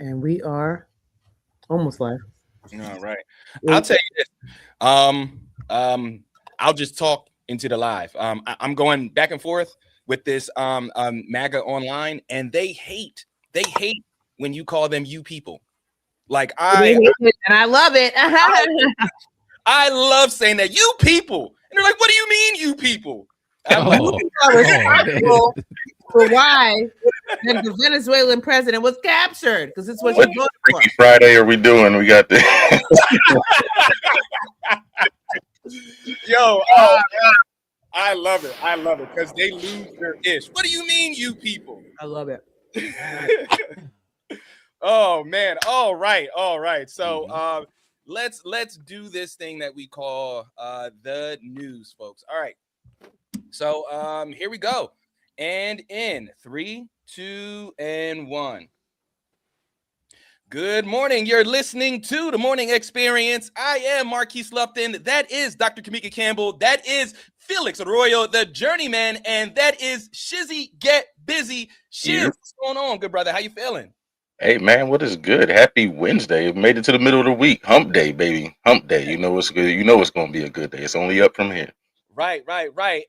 And we are almost live. All right. I'll tell you this. I'll just talk into the live. I'm going back and forth with this MAGA online, and they hate when you call them you people. Like And I love it. I love saying that you people. And they're like, what do you mean you people? I'm like, You are responsible for why the Venezuelan president was captured because it's what you voted for. Freaky Friday are we doing? We got this. yo, I love it. I love it because they lose their ish. What do you mean, you people? I love it. Oh man. All right. So let's do this thing that we call the news, folks. All right. So here we go. And in 3, 2, and 1. Good morning. You're listening to The Morning Experience. I am Marquise Lupton. That is Dr. Kamika Campbell. That is Felix Arroyo, the journeyman. And that is Shizzy Get Busy. Shiz, what's going on, good brother? How you feeling? Hey man, what is good? Happy Wednesday. Made it to the middle of the week. Hump day, baby. Hump day. You know it's good. You know it's gonna be a good day. It's only up from here. Right.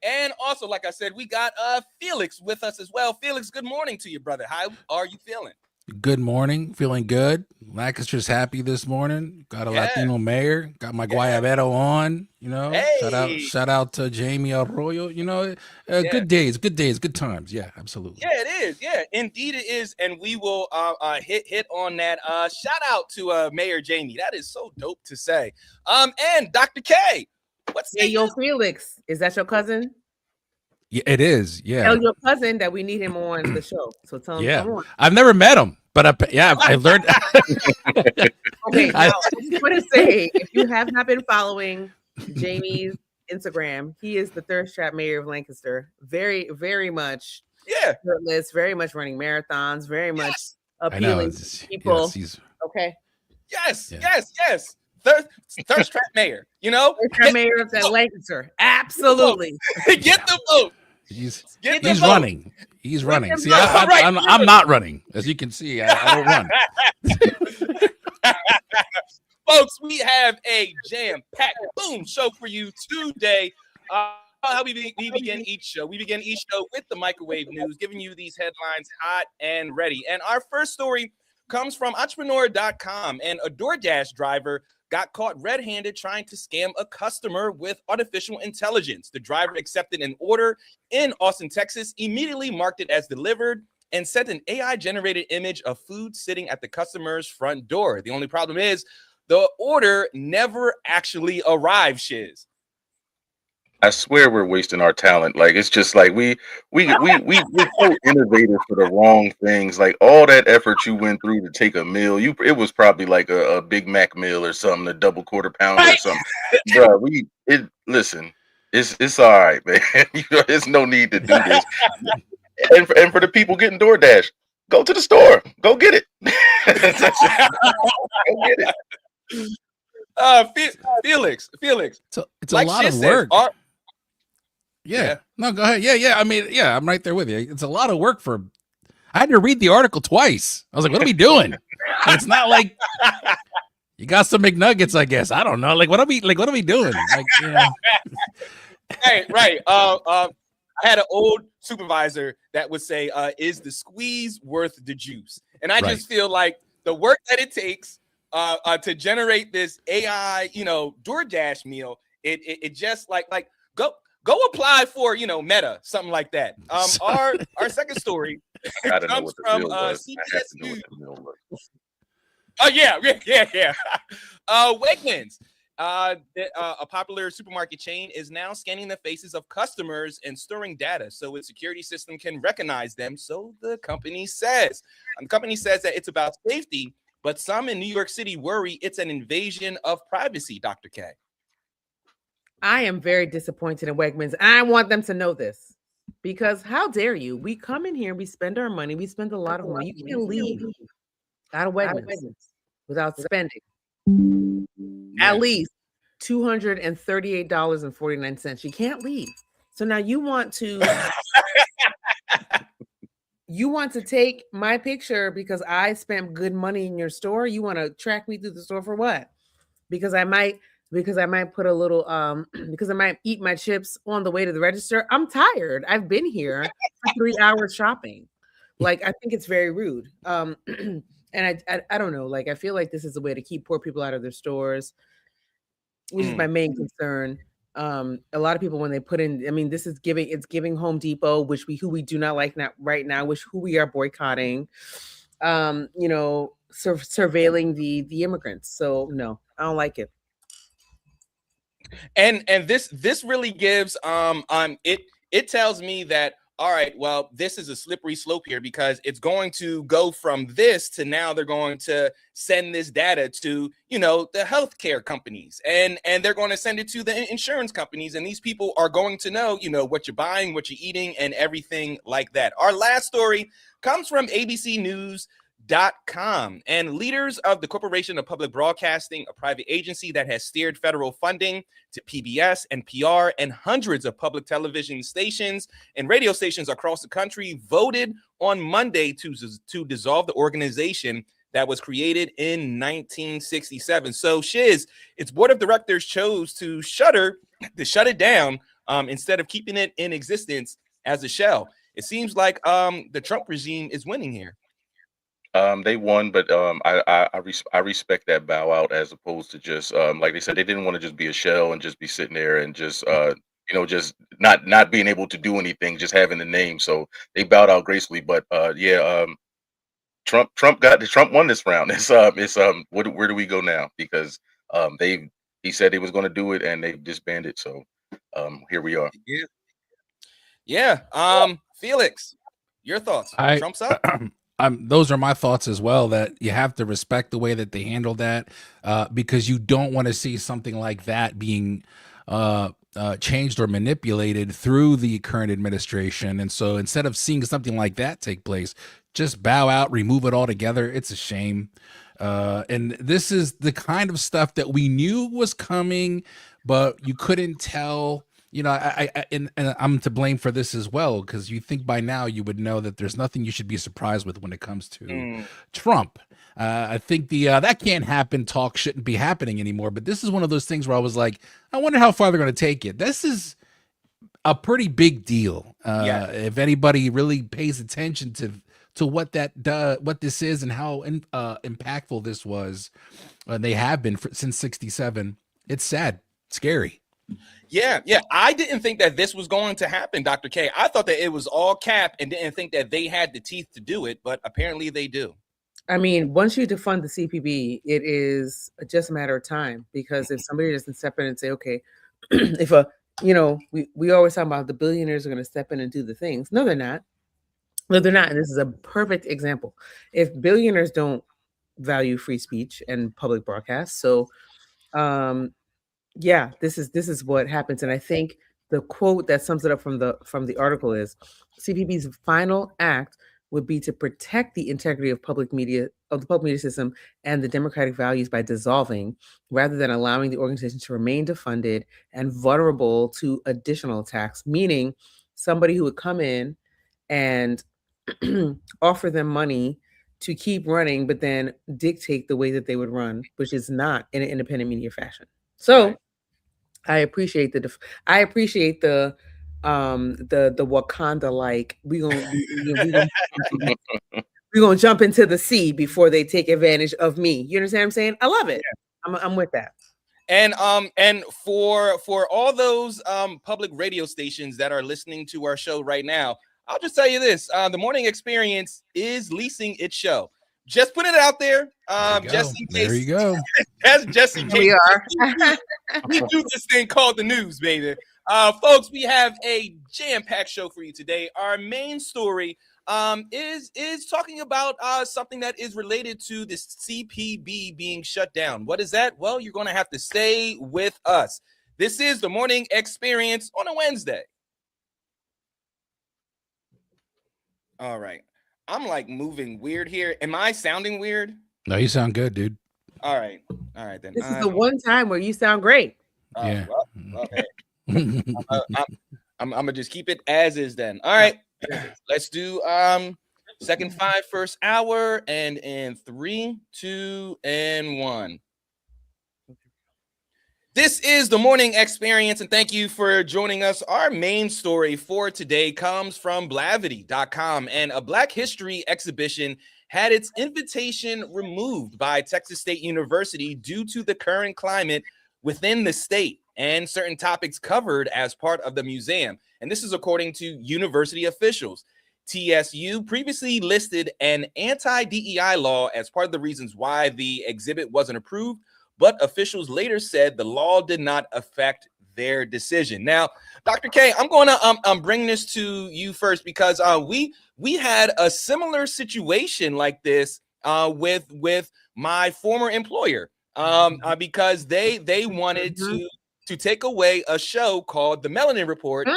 And also, like I said, we got Felix with us as well. Felix, good morning to you, brother. How are you feeling? Good morning. Feeling good. Lancaster's happy this morning. Got a Latino mayor. Got my Guayabero on. You know, Hey. shout out to Jamie Arroyo. You know, good days, good times. Yeah, absolutely. Yeah, it is. Yeah, indeed it is. And we will hit on that. Shout out to Mayor Jamie. That is so dope to say. And Dr. K. Yo, Felix, is that your cousin? Yeah, it is. Yeah. Tell your cousin that we need him on the show. So tell him, come on. I've never met him, but I learned. Okay, now I just want to say, if you have not been following Jamie's Instagram, he is the thirst trap mayor of Lancaster. Very, very much shirtless, very much running marathons, very much appealing to people. Okay. Yes. Thirst trap mayor, you know? Thirst trap mayor of Lancaster. Absolutely. Get the vote. He's running. He's running. See, I'm not running. As you can see, I don't run. Folks, we have a jam-packed boom show for you today. How we begin each show. We begin each show with the microwave news, giving you these headlines hot and ready. And our first story comes from entrepreneur.com, and a DoorDash driver got caught red-handed trying to scam a customer with artificial intelligence. The driver accepted an order in Austin, Texas, immediately marked it as delivered, and sent an AI-generated image of food sitting at the customer's front door. The only problem is the order never actually arrived, Shiz. I swear we're wasting our talent. Like it's just like we're so innovative for the wrong things. Like all that effort you went through to take a meal, it was probably like a Big Mac meal or something, a double quarter pounder or something. Bro, listen, it's all right, man. There's no need to do this. And for the people getting DoorDash, go to the store, go get it. Go get it. Felix. It's like a lot of work. No, go ahead. Yeah. I mean, I'm right there with you. It's a lot of work I had to read the article twice. I was like, what are we doing? It's not like you got some McNuggets, I guess. I don't know. Like, what are we doing? Like, you know. Right. I had an old supervisor that would say, is the squeeze worth the juice? And I just feel like the work that it takes to generate this AI, DoorDash meal, it just like go apply for, Meta, something like that. Our second story comes from CBS News. Oh yeah. Wegmans, a popular supermarket chain, is now scanning the faces of customers and storing data so its security system can recognize them. So the company says. And the company says that it's about safety, but some in New York City worry it's an invasion of privacy, Dr. K. I am very disappointed in Wegmans. I want them to know this because how dare you? We come in here, we spend our money, we spend a lot of money. You can't leave out of Wegmans without spending at least $238.49. You can't leave. So now you want to you want to take my picture because I spent good money in your store? You want to track me through the store for what? Because I might put a little because I might eat my chips on the way to the register. I'm tired. I've been here for 3 hours shopping. Like, I think it's very rude. And I don't know. Like, I feel like this is a way to keep poor people out of their stores, which is my main concern. A lot of people, when they put in, I mean, this is giving Home Depot, who we do not like right now, who we are boycotting, surveilling the immigrants. So no, I don't like it. And this really gives it tells me that, all right, well, this is a slippery slope here, because it's going to go from this to now they're going to send this data to, the healthcare companies, and they're going to send it to the insurance companies. And these people are going to know, what you're buying, what you're eating, and everything like that. Our last story comes from abcnews.com, and leaders of the Corporation of Public Broadcasting, a private agency that has steered federal funding to PBS, NPR, and hundreds of public television stations and radio stations across the country, voted on Monday to dissolve the organization that was created in 1967. So, Shiz, its board of directors chose to shut it down instead of keeping it in existence as a shell. It seems like the Trump regime is winning here. They won, but I respect that bow out, as opposed to just like they said, they didn't want to just be a shell and just be sitting there and just just not being able to do anything, just having the name. So they bowed out gracefully. But Trump won this round. Where do we go now? Because he said he was going to do it, and they disbanded. So here we are. Yeah. Felix, your thoughts? Trump's up. Those are my thoughts as well, that you have to respect the way that they handled that, because you don't want to see something like that being changed or manipulated through the current administration. And so instead of seeing something like that take place, just bow out, remove it altogether. It's a shame. And this is the kind of stuff that we knew was coming, but you couldn't tell. And I'm to blame for this as well, because you think by now you would know that there's nothing you should be surprised with when it comes to Trump. I think that can't happen. Talk shouldn't be happening anymore. But this is one of those things where I was like, I wonder how far they're going to take it. This is a pretty big deal. If anybody really pays attention to what this is and how impactful this was, they have been since '67. It's sad, scary. Yeah. I didn't think that this was going to happen, Dr. K. I thought that it was all cap and didn't think that they had the teeth to do it, but apparently they do. I mean, once you defund the CPB, it is just a matter of time, because if somebody doesn't step in and say, okay, if we always talk about the billionaires are going to step in and do the things. No, they're not. No, they're not. And this is a perfect example. If billionaires don't value free speech and public broadcast, so this is what happens. And I think the quote that sums it up from the article is, CPB's final act would be to protect the integrity of the public media system and the democratic values by dissolving, rather than allowing the organization to remain defunded and vulnerable to additional attacks. Meaning, somebody who would come in and offer them money to keep running, but then dictate the way that they would run, which is not in an independent media fashion. So I appreciate the Wakanda, like we gonna jump into the sea before they take advantage of me. You understand what I'm saying? I love it. I'm with that. And for all those public radio stations that are listening to our show right now, I'll just tell you this: the Morning Experience is leasing its show. Just putting it out there. Just in case. There you go. Just in case. We do this thing called the news, baby. Folks, we have a jam-packed show for you today. Our main story is talking about something that is related to the CPB being shut down. What is that? Well, you're going to have to stay with us. This is the Morning Experience on a Wednesday. All right. I'm like moving weird here. Am I sounding weird? No, you sound good, dude. All right then. This is the one time where you sound great. Yeah. Well, okay. I'm gonna just keep it as is then. All right. Let's do Second 5, first hour, and in 3, 2, and 1. This is the morning experience, and thank you for joining us. Our main story for today comes from Blavity.com, and a Black History exhibition had its invitation removed by Texas State University due to the current climate within the state and certain topics covered as part of the museum. And this is according to university officials. TSU previously listed an anti-DEI law as part of the reasons why the exhibit wasn't approved, but officials later said the law did not affect their decision. Now, Dr. K, I'm going to bring this to you first because we had a similar situation like this with my former employer because they wanted to take away a show called The Melanin Report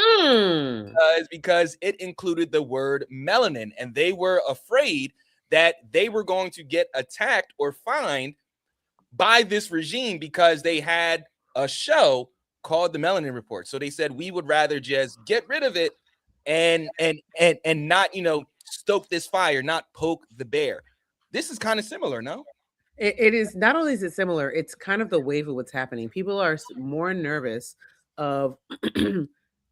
because it included the word melanin, and they were afraid that they were going to get attacked or fined by this regime because they had a show called The Melanin Report. So they said we would rather just get rid of it and not, stoke this fire, not poke the bear. This is kind of similar, no? It is. Not only is it similar, it's kind of the wave of what's happening. People are more nervous of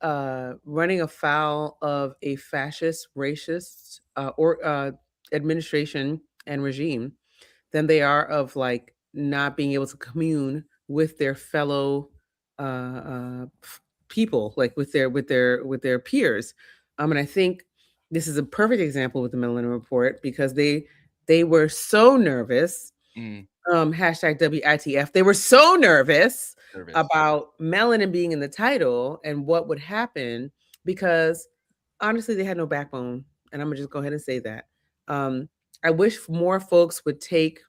running afoul of a fascist, racist or administration and regime than they are of like not being able to commune with their fellow people, like with their peers. And I think this is a perfect example with the Melanin Report because they were so nervous. Hashtag WITF. They were so nervous about melanin being in the title and what would happen because honestly, they had no backbone. And I'm gonna just go ahead and say that. I wish more folks would take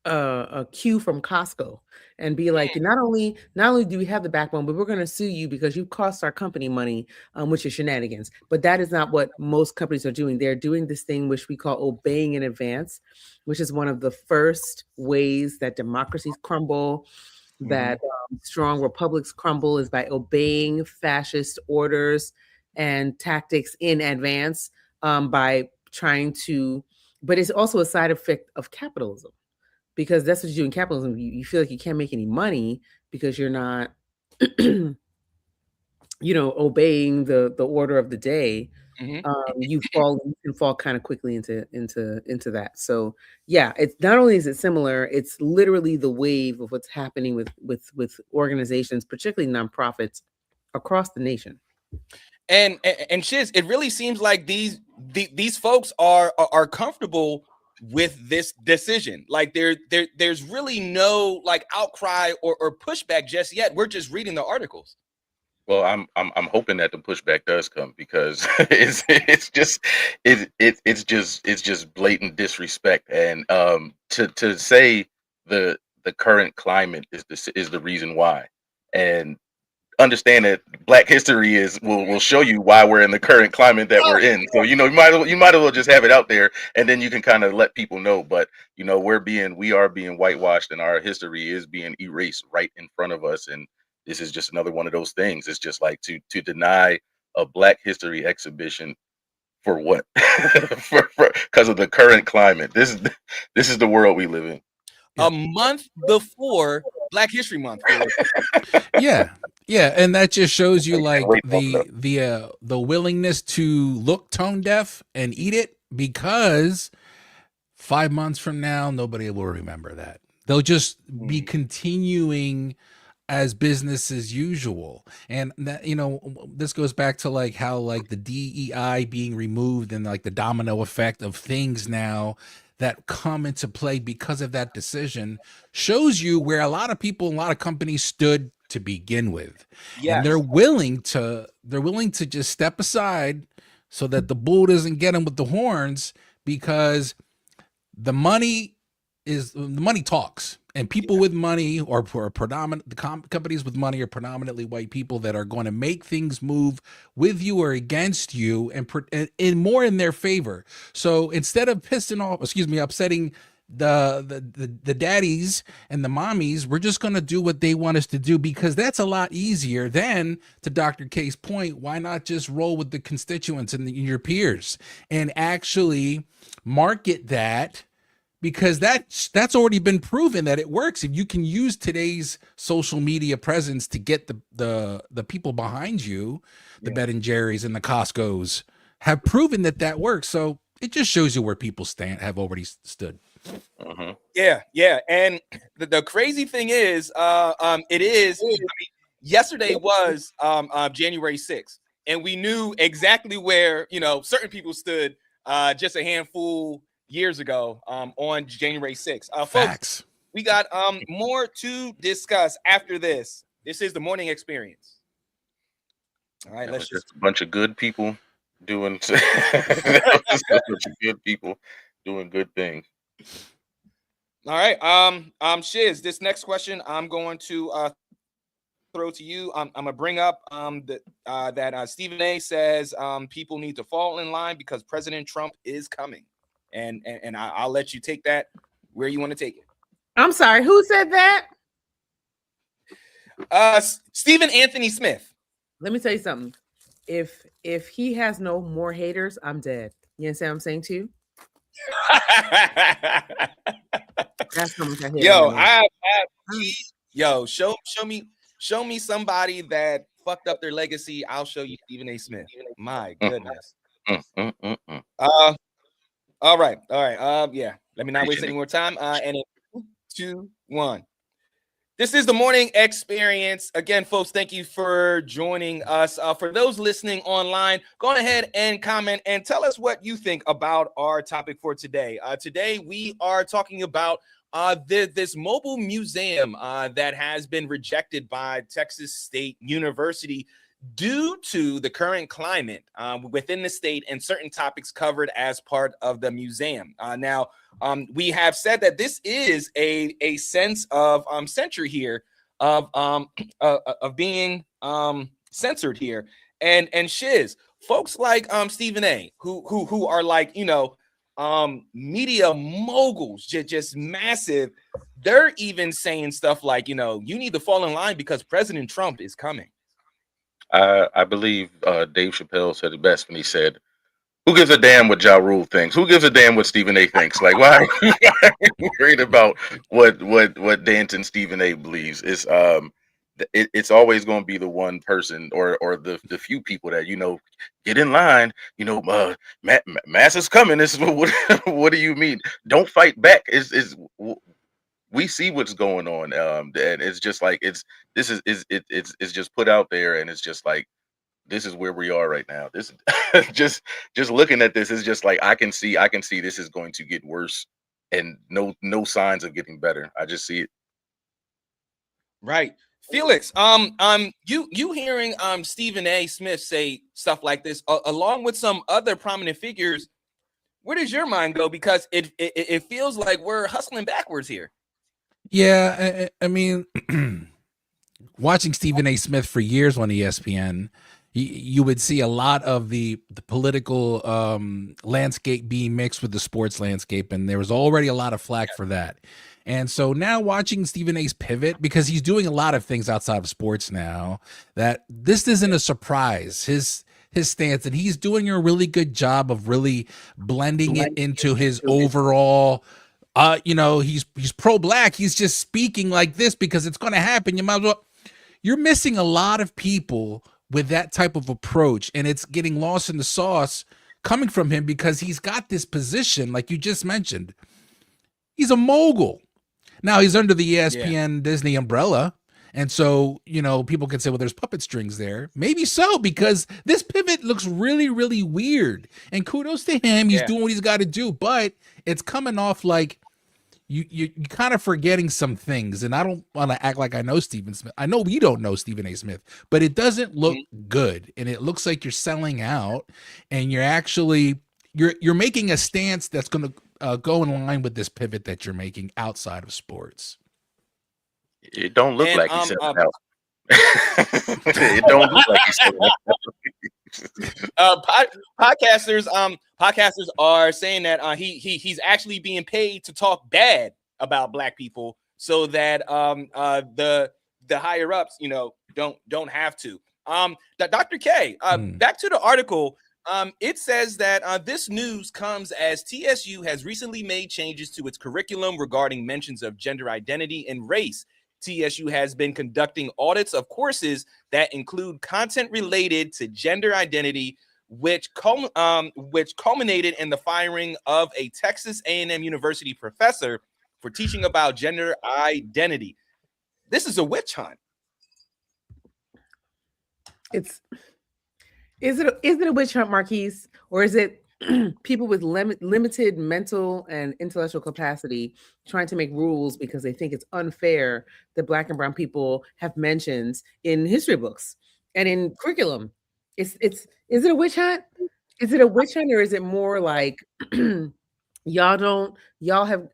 a cue from Costco and be like, not only do we have the backbone, but we're going to sue you because you cost our company money, which is shenanigans. But that is not what most companies are doing. They're doing this thing which we call obeying in advance, which is one of the first ways that democracies crumble, that strong republics crumble, is by obeying fascist orders and tactics in advance, by trying to, but it's also a side effect of capitalism. Because that's what you do in capitalism. You feel like you can't make any money because you're not, obeying the order of the day. You can fall kind of quickly into that. So yeah, it's not only is it similar, it's literally the wave of what's happening with organizations, particularly nonprofits across the nation. And Shiz, it really seems like these folks are comfortable with this decision. Like there's really no like outcry or pushback just yet. We're just reading the articles. Well, I'm hoping that the pushback does come because it's just blatant disrespect, and to say the current climate is the reason why, and understand that Black history will show you why we're in the current climate that we're in. So you might as well just have it out there, and then you can kind of let people know. But we are being whitewashed, and our history is being erased right in front of us. And this is just another one of those things. It's just like to deny a Black history exhibition for what? Because of the current climate. This is the world we live in. A month before Black History Month. Yeah, and that just shows you like the willingness to look tone deaf and eat it, because 5 months from now nobody will remember that. They'll just be continuing as business as usual. And that, this goes back to like how like the DEI being removed and like the domino effect of things now that come into play because of that decision shows you where a lot of people, a lot of companies stood to begin with. Yes. And they're willing to just step aside so that the bull doesn't get them with the horns, because the money talks, and people with money or the companies with money are predominantly white people that are going to make things move with you or against you and more in their favor. So instead of upsetting the daddies and the mommies, we're just going to do what they want us to do, because that's a lot easier than, to Dr. K's point, why not just roll with the constituents and your peers and actually market that, because that's already been proven that it works. If you can use today's social media presence to get the people behind you, the Ben and Jerry's and the Costco's have proven that works. So it just shows you where people have already stood. Yeah. And the crazy thing is, yesterday was January 6th, and we knew exactly where, certain people stood just a handful years ago on January 6th. Folks, we got more to discuss after this. This is the morning experience. All right, let's just a bunch of good people doing a bunch of good people doing good things. All right. Shiz, this next question I'm going to throw to you. I'm gonna bring up that Stephen A says people need to fall in line because President Trump is coming, and I'll let you take that where you want to take it. I'm sorry, who said that? Stephen Anthony Smith. Let me tell you something. If he has no more haters, I'm dead. You understand what I'm saying too? That's show me somebody that fucked up their legacy. I'll show you Stephen A. Smith. My goodness. All right. Yeah. Let me not waste any more time. And in 2, 1. This is the morning experience. Again, folks, thank you for joining us. For those listening online, go ahead and comment and tell us what you think about our topic for today. Today, we are talking about this mobile museum that has been rejected by Texas State University due to the current climate within the state and certain topics covered as part of the museum. Now, we have said that this is a sense of censure here, of being censored here, and Shiz, folks like Stephen A, who are like media moguls, just massive. They're even saying stuff like you need to fall in line because President Trump is coming. I believe Dave Chappelle said it best when he said, "Who gives a damn what Ja Rule thinks? Who gives a damn what Stephen A thinks? Like, why are you worried about what Danton Stephen A believes? It's always going to be the one person or the few people that get in line. Mass is coming. This is what do you mean? Don't fight back. We see what's going on, and it's just like it's just put out there, and it's just like this is where we are right now. This just looking at this is just like I can see this is going to get worse, and no signs of getting better. I just see it. Right, Felix. You hearing Stephen A. Smith say stuff like this along with some other prominent figures? Where does your mind go? Because it feels like we're hustling backwards here. Yeah, I mean, watching Stephen A. Smith for years on ESPN, you would see a lot of the political landscape being mixed with the sports landscape, and there was already a lot of flack for that. And so now watching Stephen A's pivot, because he's doing a lot of things outside of sports now, that this isn't a surprise. His stance, and he's doing a really good job of really blending it into his overall. He's pro-black. He's just speaking like this because it's going to happen. You might as well. You're missing a lot of people with that type of approach, and it's getting lost in the sauce coming from him because he's got this position, like you just mentioned. He's a mogul. Now he's under the ESPN Disney umbrella. And so, people can say, well, there's puppet strings there. Maybe so, because this pivot looks really, really weird. And kudos to him. He's doing what he's got to do. But it's coming off like you're kind of forgetting some things. And I don't want to act like I know Stephen Smith. I know we don't know Stephen A. Smith. But it doesn't look good. And it looks like you're selling out. And you're actually, you're making a stance that's going to go in line with this pivot that you're making outside of sports. It don't look like he's selling out. It don't look like he's saying that. Podcasters are saying that he's actually being paid to talk bad about black people so that the higher ups, don't have to. Dr. K, back to the article. It says that this news comes as TSU has recently made changes to its curriculum regarding mentions of gender identity and race. TSU has been conducting audits of courses that include content related to gender identity, which culminated in the firing of a Texas A&M University professor for teaching about gender identity. This is a witch hunt. Is it a witch hunt, Marquise, or is it people with limited mental and intellectual capacity trying to make rules because they think it's unfair that Black and brown people have mentions in history books and in curriculum? Is it a witch hunt? Is it a witch hunt, or is it more like y'all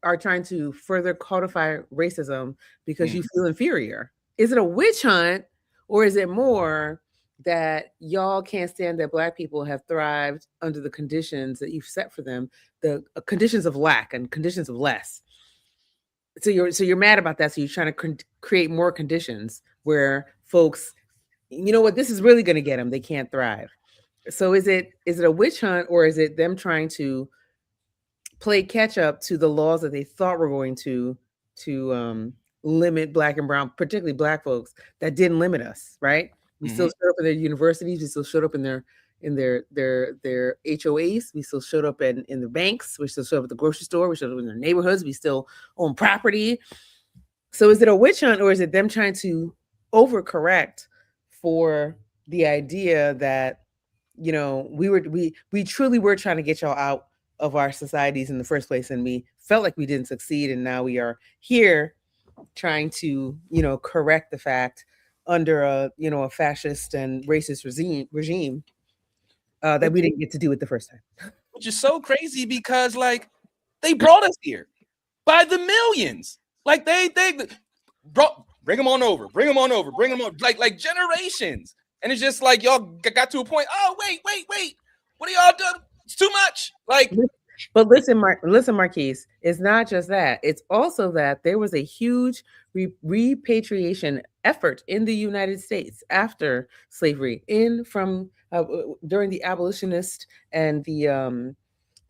are trying to further codify racism because you feel inferior? Is it a witch hunt, or is it more that y'all can't stand that Black people have thrived under the conditions that you've set for them, the conditions of lack and conditions of less? So you're mad about that. So you're trying to create more conditions where folks, you know what, this is really going to get them. They can't thrive. So is it a witch hunt, or is it them trying to play catch up to the laws that they thought were going to limit Black and brown, particularly Black folks, that didn't limit us, right? We still showed up in their universities. We still showed up in their HOAs. We still showed up in the banks. We still showed up at the grocery store. We showed up in their neighborhoods. We still own property. So is it a witch hunt, or is it them trying to overcorrect for the idea that, we truly were trying to get y'all out of our societies in the first place, and we felt like we didn't succeed, and now we are here trying to, correct the fact under a fascist and racist regime that we didn't get to do it the first time. Which is so crazy because they brought us here by the millions. Like they brought, bring them on over, like generations. And it's just like y'all got to a point. Oh, wait. What are y'all doing? It's too much. But listen, Marquise, it's not just that. It's also that there was a huge repatriation effort in the United States after slavery, during the abolitionist and the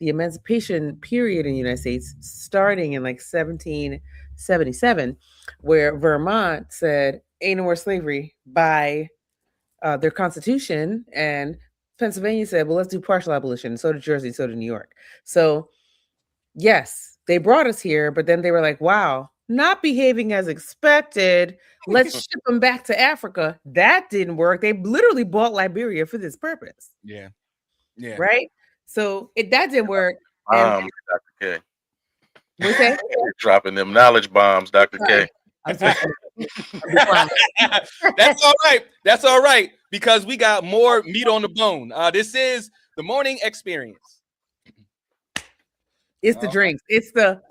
emancipation period in the United States, starting in 1777, where Vermont said, "Ain't no more slavery" by their constitution, and Pennsylvania said, "Well, let's do partial abolition." So did Jersey, so did New York. So yes, they brought us here, but then they were like, wow, not behaving as expected. Let's ship them back to Africa. That didn't work. They literally bought Liberia for this purpose. Yeah. Right? So that didn't work. Dr. K. What's that? You're dropping them knowledge bombs, Dr. K. That's all right. That's all right, because we got more meat on the bone. This is the morning experience. It's the drinks. It's the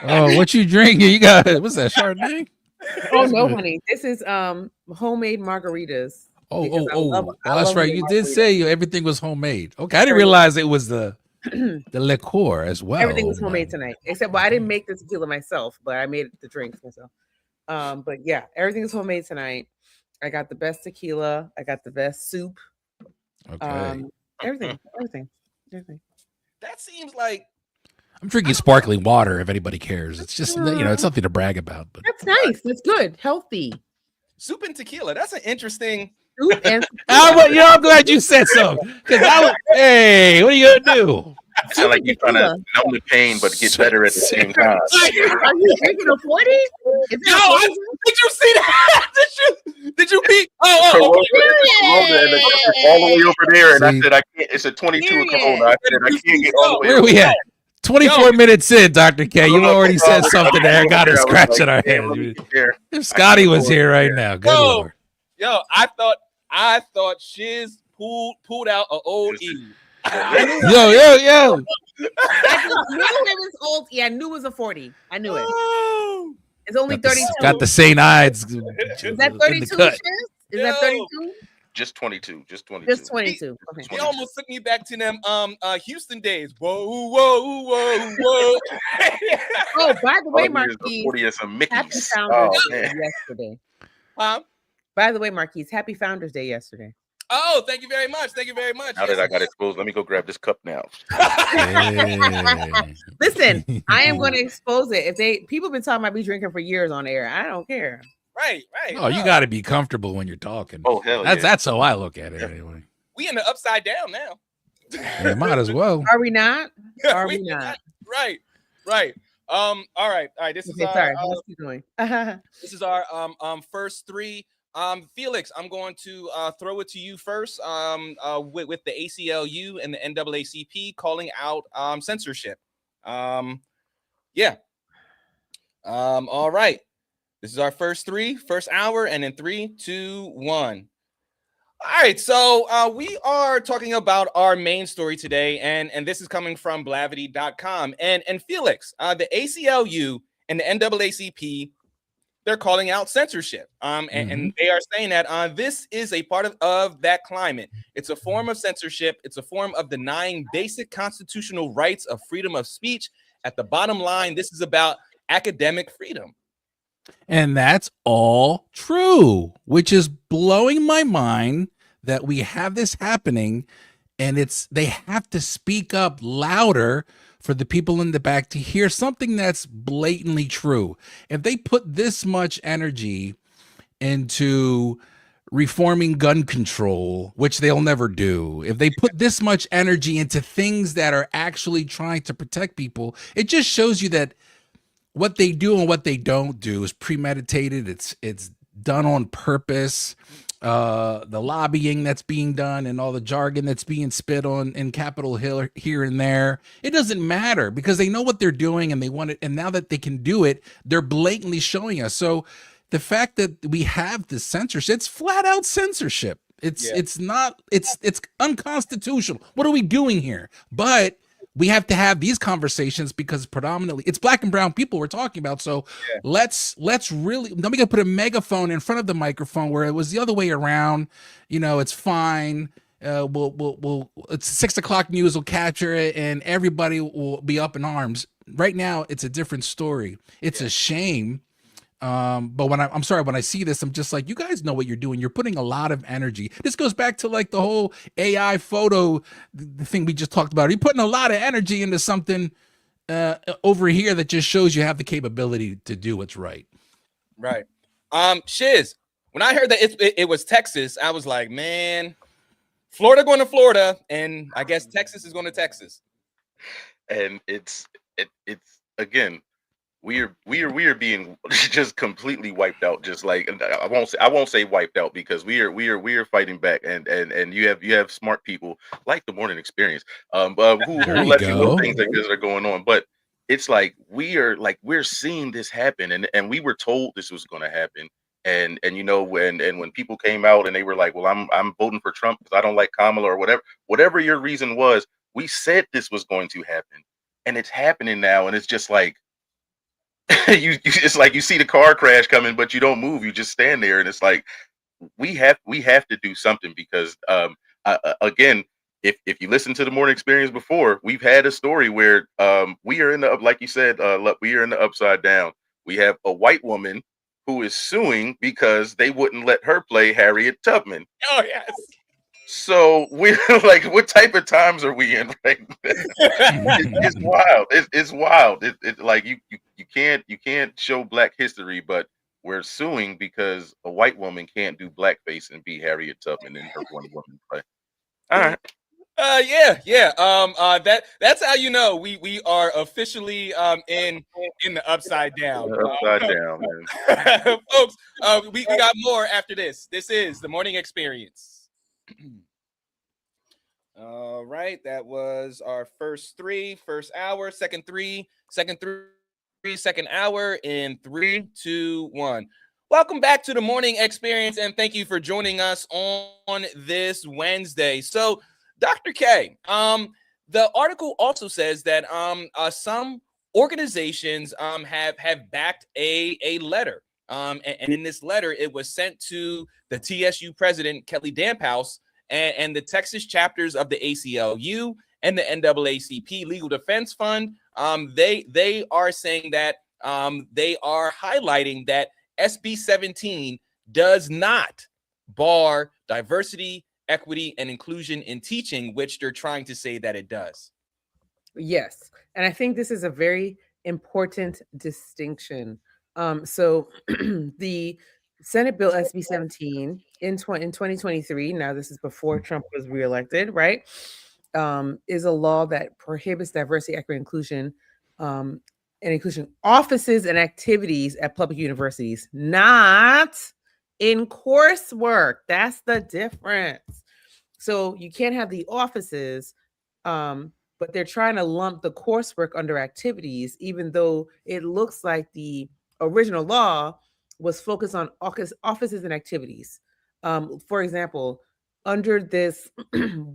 Oh, what you drinking? You got, what's that, Chardonnay? Oh no, honey. This is homemade margaritas. Oh, that's right. You did say everything was homemade. Okay, I didn't realize it was the liqueur as well. Everything was homemade tonight, except I didn't make the tequila myself, but I made the drinks myself. But yeah, everything is homemade tonight. I got the best tequila. I got the best soup. Okay. Everything. That seems like I'm drinking sparkling water. If anybody cares, it's just it's something to brag about. But that's nice. That's good. Healthy. Soup and tequila. That's an interesting. Soup and I'm glad you said so. Because hey, what are you gonna do? I feel like you're trying to numb the pain but get better at the same time. Are you drinking a 40? Did you see that? Did you beat? Corona, all the way over there, and I said I can't. It's a 22 Corona. I said I can't get all the way. Where are we at? 24 minutes in, Dr. K. You already said something there. Got us scratching our heads. If Scotty was here right now, good Lord. Yo, I thought Shiz pulled out an old E. Yo. I knew it was old. Yeah, I knew it was a 40. I knew it. It's only 32. Got the St. Ides. Is that 32? Is that 32? Just 22. Just 22. Just 22. Okay. He almost took me back to them Houston days. Whoa, whoa, whoa, whoa. Oh, by the way, Marquise, happy Founders Day yesterday. Huh? By the way, Marquise, happy Founders Day yesterday. Oh, thank you very much. Thank you very much. Now that I got exposed, let me go grab this cup now. Listen, I am going to expose it. If people have been talking about me drinking for years on air, I don't care. Right. Oh, you got to be comfortable when you're talking. Oh, hell yeah. That's how I look at it anyway. We in the upside down now. You might as well. Are we not? Are we not? Right. All right. This is sorry. Let's keep going. This is our first three. Felix, I'm going to throw it to you first. With the ACLU and the NAACP calling out censorship. All right. This is our first hour, and in 3, 2, 1. All right, so we are talking about our main story today, and this is coming from Blavity.com. And Felix, the ACLU and the NAACP, they're calling out censorship. And they are saying that this is a part of that climate. It's a form of censorship. It's a form of denying basic constitutional rights of freedom of speech. At the bottom line, this is about academic freedom. And that's all true, which is blowing my mind that we have this happening, and they have to speak up louder for the people in the back to hear something that's blatantly true. If they put this much energy into reforming gun control, which they'll never do, if they put this much energy into things that are actually trying to protect people, it just shows you that what they do and what they don't do is premeditated. It's done on purpose. The lobbying that's being done and all the jargon that's being spit on in Capitol Hill here and there, it doesn't matter because they know what they're doing and they want it. And now that they can do it, they're blatantly showing us. So the fact that we have this censorship, it's flat out censorship. It's unconstitutional. What are we doing here? But we have to have these conversations because predominantly it's black and brown people we're talking about. So let's really, let me go put a megaphone in front of the microphone where it was the other way around. You know, it's fine. We'll it's 6:00 news will capture it and everybody will be up in arms. Right now, it's a different story. It's a shame. But when I'm sorry, when I see this, I'm just like, you guys know what you're doing. You're putting a lot of energy. This goes back to like the whole AI photo, the thing we just talked about. You're putting a lot of energy into something over here that just shows you have the capability to do what's right. Right. Shiz, when I heard that it was Texas, I was like, man, Florida going to Florida, and I guess Texas is going to Texas. And it's again, we are being just completely wiped out. Just like I won't say wiped out because we are fighting back, and you have smart people like the Morning Experience, who let you know things like this are going on. But it's like we're seeing this happen, and we were told this was going to happen, and you know when people came out and they were like, well, I'm voting for Trump because I don't like Kamala or whatever your reason was, we said this was going to happen, and it's happening now, and it's just like. It's like you see the car crash coming, but you don't move. You just stand there, and it's like we have to do something because again, if you listen to the Morning Experience before, we've had a story where we are in the like you said, we are in the upside down. We have a white woman who is suing because they wouldn't let her play Harriet Tubman. Oh yes. So we're like, what type of times are we in? Right? It's wild. It's wild. It's like you can't show Black history, but we're suing because a white woman can't do blackface and be Harriet Tubman in her Wonder Woman play. All right. That's how you know we are officially in the upside down. Upside down, man. Folks, we got more after this. This is the Morning Experience. All right, that was our first hour, second hour in 3, 2, 1. Welcome back to the Morning Experience, and thank you for joining us on this Wednesday. So, Dr. K, the article also says that some organizations have backed a letter. And in this letter, it was sent to the TSU president, Kelly Damphouse, and the Texas chapters of the ACLU and the NAACP Legal Defense Fund. They are saying that they are highlighting that SB 17 does not bar diversity, equity, and inclusion in teaching, which they're trying to say that it does. Yes. And I think this is a very important distinction. So the Senate Bill SB 17 in 2023, now this is before Trump was reelected, right? Is a law that prohibits diversity, equity, inclusion, and inclusion offices and activities at public universities, not in coursework. That's the difference. So you can't have the offices, but they're trying to lump the coursework under activities, even though it looks like the original law was focused on offices and activities. For example, under this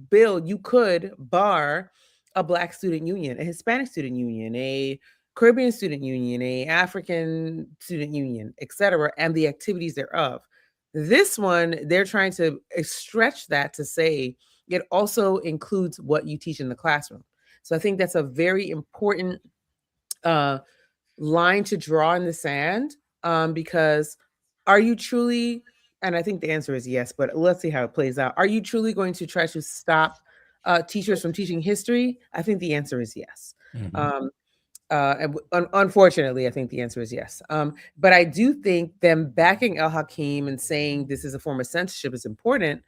bill, you could bar a Black student union, a Hispanic student union, a Caribbean student union, a African student union, etc., and the activities thereof. This one, they're trying to stretch that to say it also includes what you teach in the classroom. So I think that's a very important line to draw in the sand, because are you truly, and I think the answer is yes, but let's see how it plays out. Are you truly going to try to stop teachers from teaching history? I think the answer is yes. Mm-hmm. Unfortunately, I think the answer is yes. But I do think them backing El Hakim and saying this is a form of censorship is important,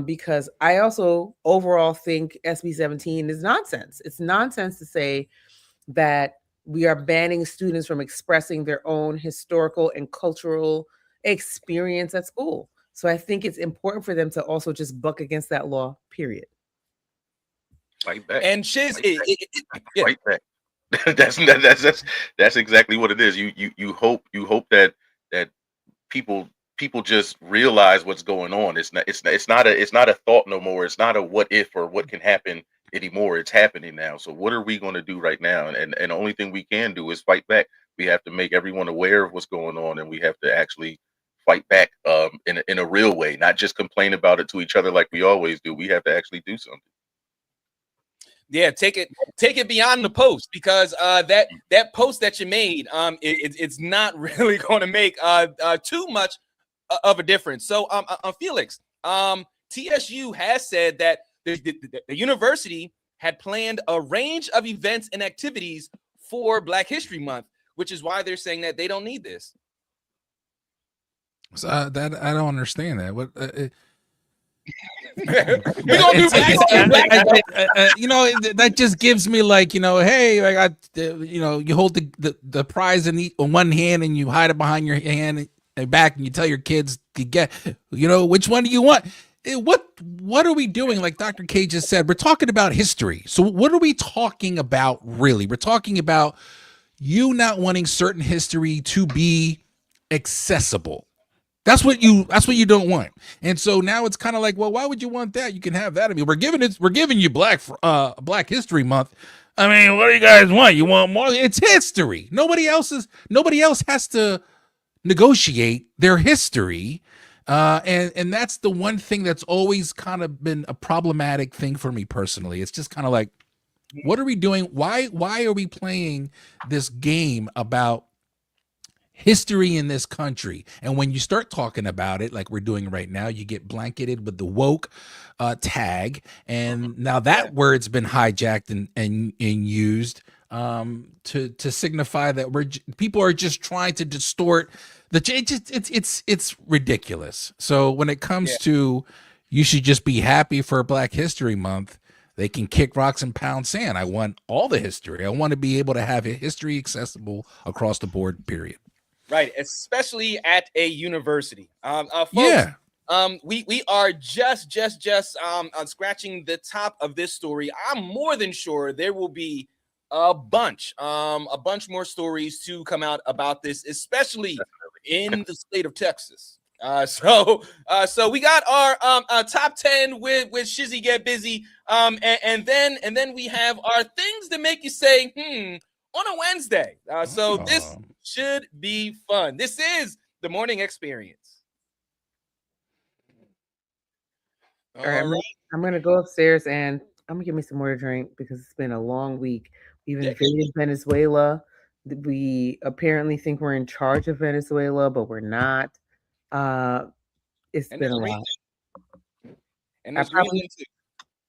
because I also overall think SB 17 is nonsense. It's nonsense to say that we are banning students from expressing their own historical and cultural experience at school. So I think it's important for them to also just buck against that law, period. Fight back. And Shiz, fight back. That's exactly what it is. You hope that people just realize what's going on. It's not a thought no more. It's not a what if or what can happen anymore. It's happening now. So what are we going to do right now? And the only thing we can do is fight back. We have to make everyone aware of what's going on, and we have to actually fight back in a real way, not just complain about it to each other like we always do. We have to actually do something. Yeah, take it beyond the post, because that post that you made, it's not really going to make too much of a difference. So, Felix, TSU has said that the university had planned a range of events and activities for Black History Month, which is why they're saying that they don't need this. So that I don't understand that. What? That just gives me like, hey, I got, you hold the prize in one hand and you hide it behind your hand and back, and you tell your kids to get, which one do you want? What are we doing? Like Dr. K just said, we're talking about history. So what are we talking about really? We're talking about you not wanting certain history to be accessible. That's what you don't want. And so now it's kind of like, well, why would you want that? You can have that. I mean, we're giving you Black History Month. I mean, what do you guys want? You want more? It's history. Nobody else has to negotiate their history. And that's the one thing that's always kind of been a problematic thing for me personally. It's just kind of like, what are we doing? Why are we playing this game about history in this country? And when you start talking about it like we're doing right now, you get blanketed with the woke tag, and now that word's been hijacked and used to signify that people are just trying to distort the change. It's ridiculous. So when it comes to, you should just be happy for Black History Month, they can kick rocks and pound sand. I want all the history. I want to be able to have history accessible across the board, period. Right, especially at a university. Folks, we are just scratching the top of this story. I'm more than sure there will be a bunch more stories to come out about this, especially in the state of Texas. So we got our top 10 with Shizzy Get Busy, and then we have our things that make you say, on a Wednesday. So this should be fun. This is the morning experience. All right, I'm gonna go upstairs and I'm gonna give me some more to drink because it's been a long week. We've invaded Venezuela. We apparently think we're in charge of Venezuela, but we're not. It's been a lot. And there's Greenland too.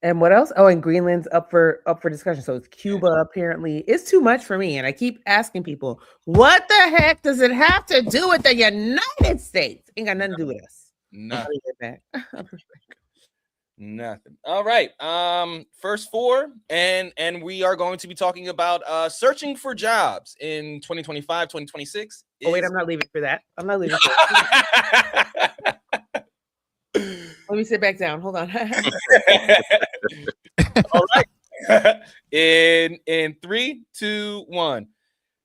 And what else? Oh, and Greenland's up for discussion. So it's Cuba. Apparently, it's too much for me. And I keep asking people, what the heck does it have to do with the United States? Ain't got nothing to do with us. Nothing. Nothing. All right. First four, and we are going to be talking about searching for jobs in 2025, 2026. Oh, wait, I'm not leaving for that. I'm not leaving for that. Let me sit back down. Hold on. All right. In 3, 2, 1.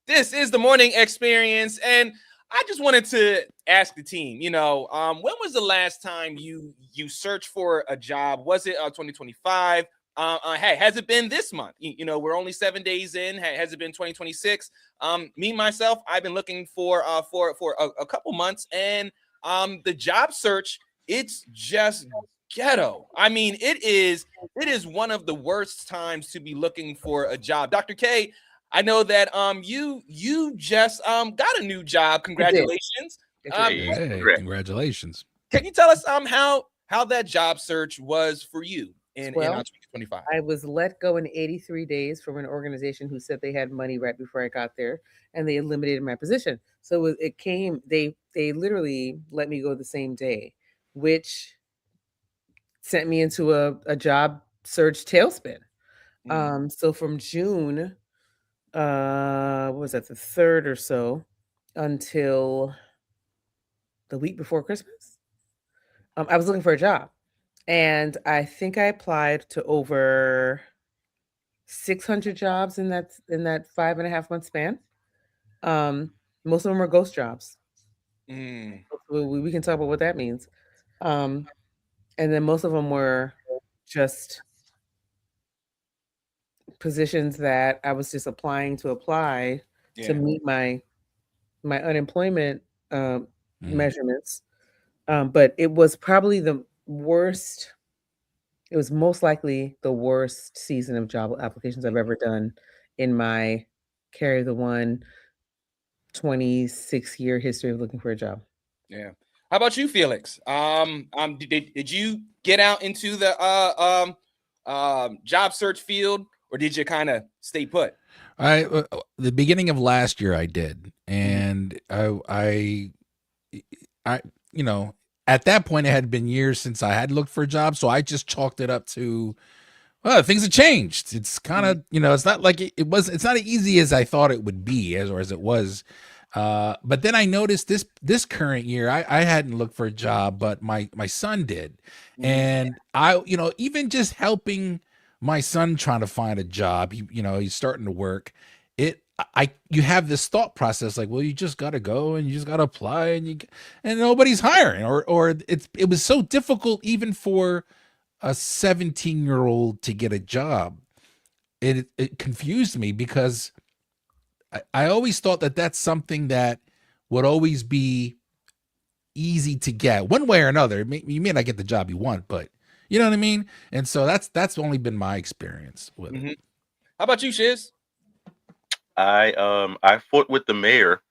This is the morning experience, and I just wanted to ask the team, when was the last time you searched for a job? Was it 2025? Hey, has it been this month? We're only 7 days in. Has it been 2026? Me, myself, I've been looking for a couple months, and the job search, it's just ghetto. I mean, it is one of the worst times to be looking for a job. Dr. K, I know that you just got a new job. Congratulations. Hey, congratulations. Can you tell us how that job search was for you in 2025? I was let go in 83 days from an organization who said they had money right before I got there, and they eliminated my position. So it came, they literally let me go the same day, which sent me into a job search tailspin. So from June, what was that, the 3rd or so, until the week before Christmas, I was looking for a job, and I think I applied to over 600 jobs in that 5.5-month span. Most of them were ghost jobs. We can talk about what that means. And then most of them were just positions that I was just applying to apply to meet my unemployment measurements. But it was probably the worst. It was most likely the worst season of job applications I've ever done in my carry the one 26-year history of looking for a job. Yeah. How about you, Felix? Did you get out into the job search field, or did you kind of stay put? The beginning of last year I did, and I at that point it had been years since I had looked for a job, so I just chalked it up to, well, things have changed. It's kind of, it's not like it was. It's not as easy as I thought it would be, as it was. But then I noticed this current year, I hadn't looked for a job, but my son did. And I, even just helping my son trying to find a job, he's starting to work. You have this thought process like, well, you just got to go and you just got to apply and nobody's hiring, or it was so difficult even for a 17-year-old to get a job. It confused me because I always thought that that's something that would always be easy to get one way or another. You may not get the job you want, but you know what I mean? And so that's only been my experience with it. How about you, Shiz? I fought with the mayor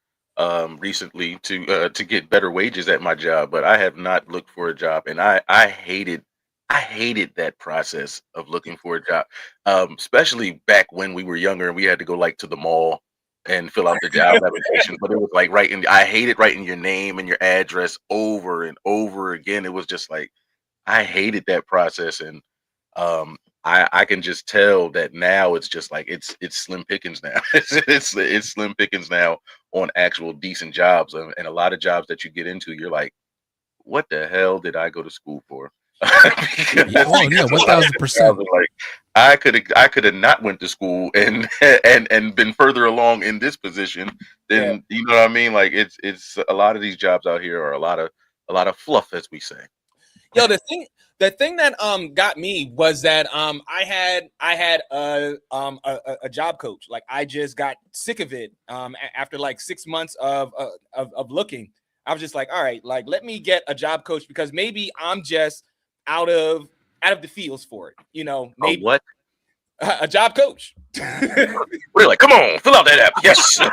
recently to get better wages at my job, but I have not looked for a job, and I hated that process of looking for a job, especially back when we were younger and we had to go to the mall and fill out the job application. But it was like I hated writing your name and your address over and over again. It was just like, I hated that process. And I can just tell that now it's just like, it's slim pickings now. it's slim pickings now on actual decent jobs. And a lot of jobs that you get into, you're like, what the hell did I go to school for? 1,000%. Like, I could have not went to school and been further along in this position than you know what I mean. Like it's a lot of these jobs out here are a lot of fluff, as we say. Yo, The thing that got me was that I had a job coach. Like I just got sick of it after like 6 months of looking. I was just like, all right, like let me get a job coach because maybe I'm just out of the fields for it. You know, maybe what? A job coach. We're like, come on, fill out that app. Yes, you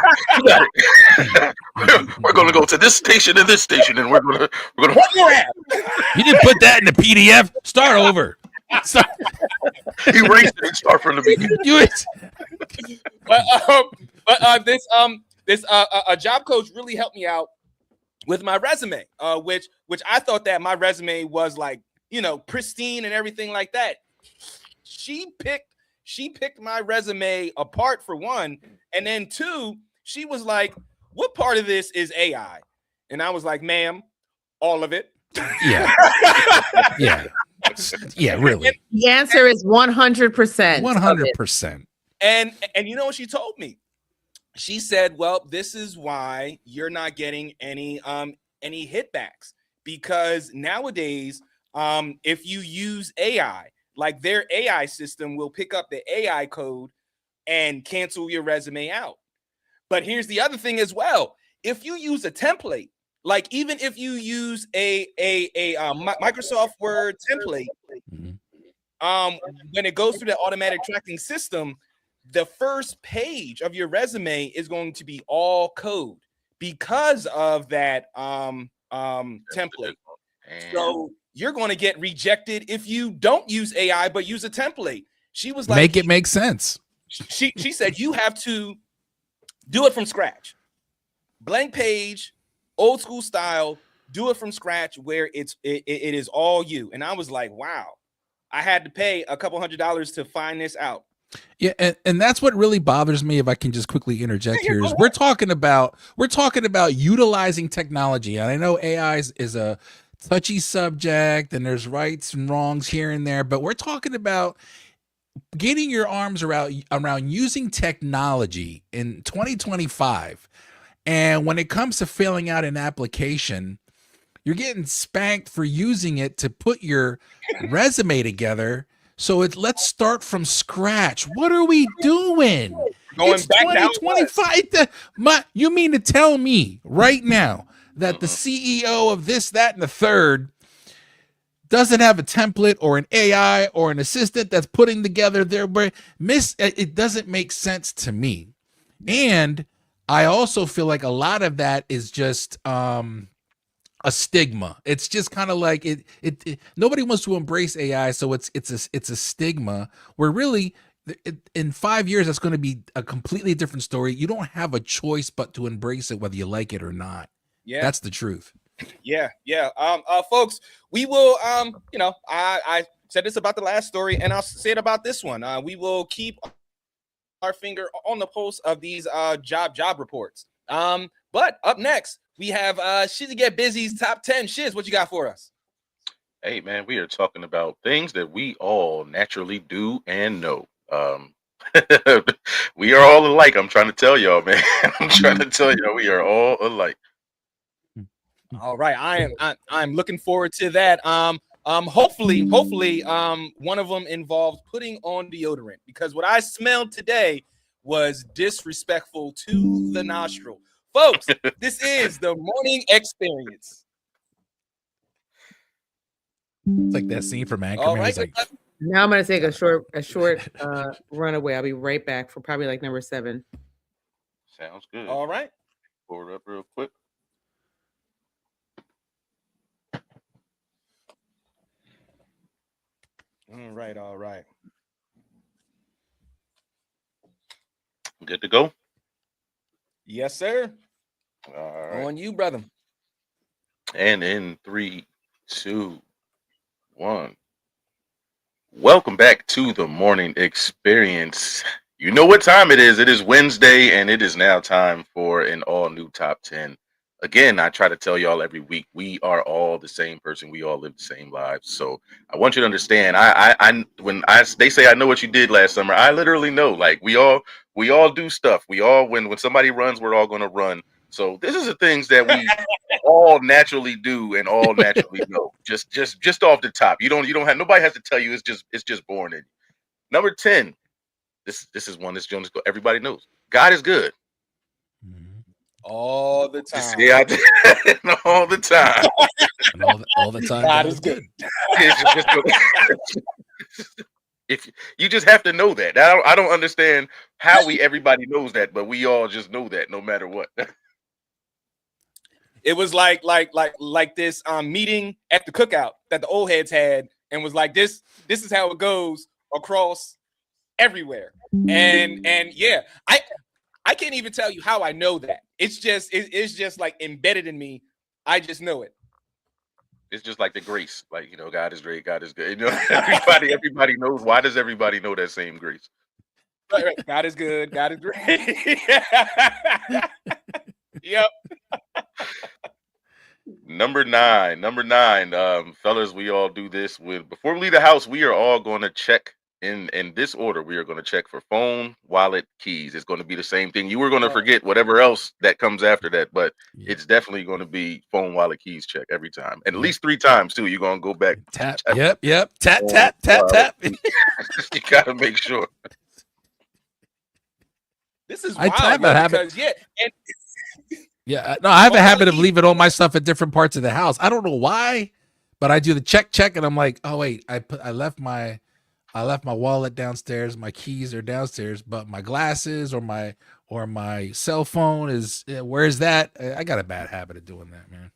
got it. We're gonna go to this station and this station, and we're gonna one more app. You didn't put that in the PDF. Start over. Erase it and start from the beginning. But this job coach really helped me out with my resume, which I thought that my resume was like, you know, pristine and everything like that. She picked my resume apart for one, and then two, she was like, "What part of this is AI?" And I was like, "Ma'am, all of it." Yeah, yeah, really. The answer is 100%. 100%. And you know what she told me? She said, "Well, this is why you're not getting any hitbacks because nowadays, if you use AI." Like their AI system will pick up the AI code and cancel your resume out. But here's the other thing as well. If you use a template, like even if you use a Microsoft Word template, when it goes through the automatic tracking system, the first page of your resume is going to be all code because of that template. So you're going to get rejected if you don't use AI but use a template. She was like, make it make sense. She said you have to do it from scratch, blank page, old school style. Do it from scratch where it is all you. And I was like, wow, I had to pay a couple $100s to find this out. Yeah, and that's what really bothers me. If I can just quickly interject here, is we're talking about utilizing technology, and I know AI is a touchy subject and there's rights and wrongs here and there, but we're talking about getting your arms around using technology in 2025. And when it comes to filling out an application, you're getting spanked for using it to put your resume together. So let's start from scratch. What are we doing? Going back 2025. You mean to tell me right now that the CEO of this, that, and the third doesn't have a template or an AI or an assistant that's putting together their it doesn't make sense to me. And I also feel like a lot of that is just a stigma. It's just kind of like it nobody wants to embrace AI, so it's a stigma where really in 5 years that's going to be a completely different story. You don't have a choice but to embrace it whether you like it or not. Yeah, that's the truth. Yeah. Folks, we will you know, I said this about the last story and I'll say it about this one. We will keep our finger on the pulse of these job reports. But up next we have Shizzy Get Busy's top 10. Shiz, what you got for us? Hey man, we are talking about things that we all naturally do and know. We are all alike. I'm trying to tell y'all, man. I'm trying to tell y'all we are all alike. All right, I'm looking forward to that. Hopefully, one of them involves putting on deodorant because what I smelled today was disrespectful to the nostril. Folks, this is the morning experience. It's like that scene from Anchorman. All right, like, now I'm going to take a short runaway. I'll be right back for probably like number 7. Sounds good. All right. Pull it up real quick. All right. Good to go? Yes, sir. All right. On you, brother. And in 3, 2, 1. Welcome back to the morning experience. You know what time it is. It is Wednesday, and it is now time for an all-new top 10. Again, I try to tell y'all every week, we are all the same person. We all live the same lives. So I want you to understand, they say I know what you did last summer, I literally know. Like we all do stuff. We all, when somebody runs, we're all going to run. So this is the things that we all naturally do and all naturally know. Just off the top. You don't have nobody has to tell you. It's just born in you. Number 10. This is one that's Jonas. Everybody knows. God is good. All the time. Yeah, all the time. And all the time. God is good. If you just have to know that. I don't understand how everybody knows that, but we all just know that no matter what. It was like this meeting at the cookout that the old heads had, and was like this is how it goes across everywhere. And yeah, I can't even tell you how I know that. It's just like embedded in me. I just know it. It's just like the grace, like, God is great, God is good. Everybody knows. Why does everybody know that same grace? Right. God is good, God is great. Yep. Number nine, fellas, we all do this before we leave the house. We are all going to check in this order. We are going to check for phone, wallet, keys. It's going to be the same thing. You were going to forget whatever else that comes after that, but it's definitely going to be phone, wallet, keys check every time, and at least 3 times too. You're going to go back, tap. Yep. Tap. You got to make sure. This is wild, I have a habit of leaving all my stuff at different parts of the house. I don't know why, but I do the check, and I'm like, oh wait, I left my wallet downstairs, my keys are downstairs, but my glasses or my cell phone is where's that? I got a bad habit of doing that, man.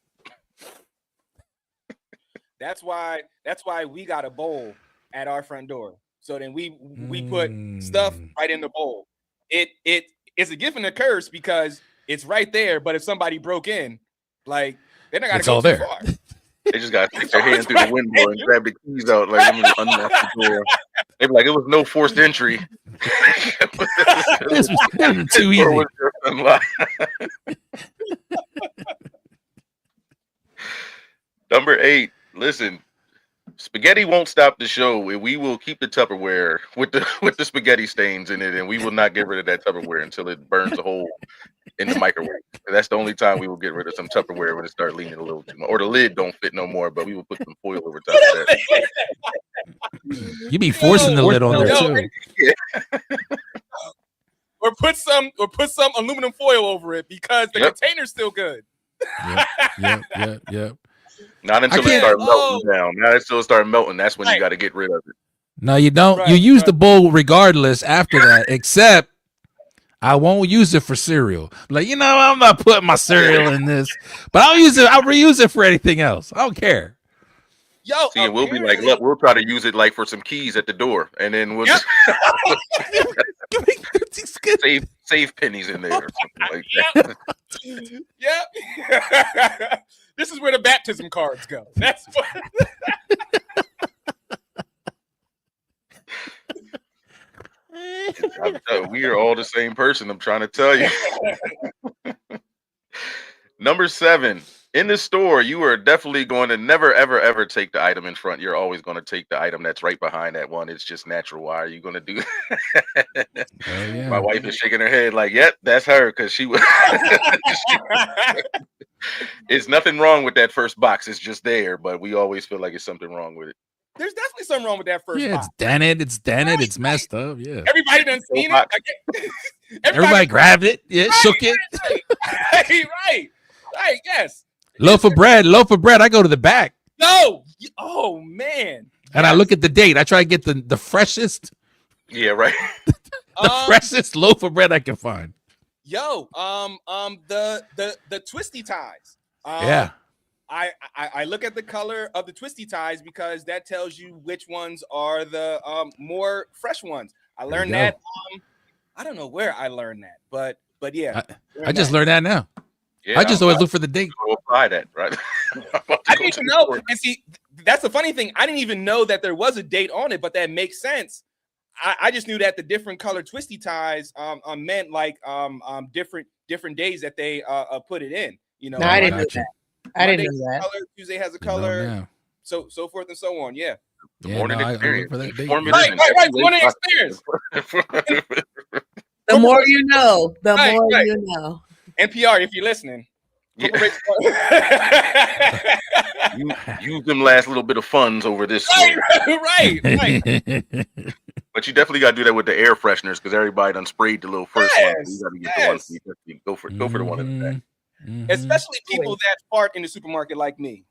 That's why we got a bowl at our front door. So then we put stuff right in the bowl. It's a gift and a curse because it's right there, but if somebody broke in, like, they're not gonna go too far. They just gotta stick their hand through the window and grab the keys out, like, I'm gonna unlock the door. They be like, it was no forced entry. This was too easy. Number 8. Listen, spaghetti won't stop the show. We will keep the Tupperware with the spaghetti stains in it, and we will not get rid of that Tupperware until it burns a hole in the microwave. That's the only time we will get rid of some Tupperware when it starts leaning a little too much, or the lid don't fit no more. But we will put some foil over top of that. You be forcing the lid on there too. Yeah. Or put some aluminum foil over it because the container's still good. Yep. Not until it starts melting down. Now it still start melting. That's when you got to get rid of it. No, you don't. Right, you use the bowl regardless after that, except I won't use it for cereal. Like, I'm not putting my cereal in this, but I'll reuse it for anything else. I don't care. Yo, see, we'll be like, look, we'll try to use it like for some keys at the door, and then we'll just save pennies in there or something like that. Yep. This is where the baptism cards go. That's what. We are all the same person. I'm trying to tell you. Number 7. In the store, you are definitely going to never, ever, ever take the item in front. You're always going to take the item that's right behind that one. It's just natural. Why are you going to do that? Yeah. My wife is shaking her head like, yep, that's her, because she was. It's nothing wrong with that first box. It's just there, but we always feel like it's something wrong with it. There's definitely something wrong with that first box. It's dented. It's messed up. Yeah. Everybody done seen it. Everybody grabbed it. Yeah, shook it. Right. Yes. Loaf of bread. I go to the back. No. Oh man. And I look at the date. I try to get the freshest. Yeah, right. the freshest loaf of bread I can find. Yo, the twisty ties. Yeah. I look at the color of the twisty ties because that tells you which ones are the more fresh ones. I learned that. I don't know where I learned that, but yeah. I just learned that now. Yeah, I just always look for the date. Go apply that, right? I didn't even know. And see, that's the funny thing. I didn't even know that there was a date on it, but that makes sense. I just knew that the different color twisty ties meant like different days that they put it in. No, I didn't know that. I didn't know that. Color, Tuesday has a color, so forth and so on. Yeah. The morning experience. Right. Morning experience. The more you know, the more you know. NPR, if you're listening. Yeah. you use them last little bit of funds over this. Right. But you definitely got to do that with the air fresheners because everybody done sprayed the little first one. So you got to get the one. So you go for the one in the back. Especially people that fart in the supermarket like me.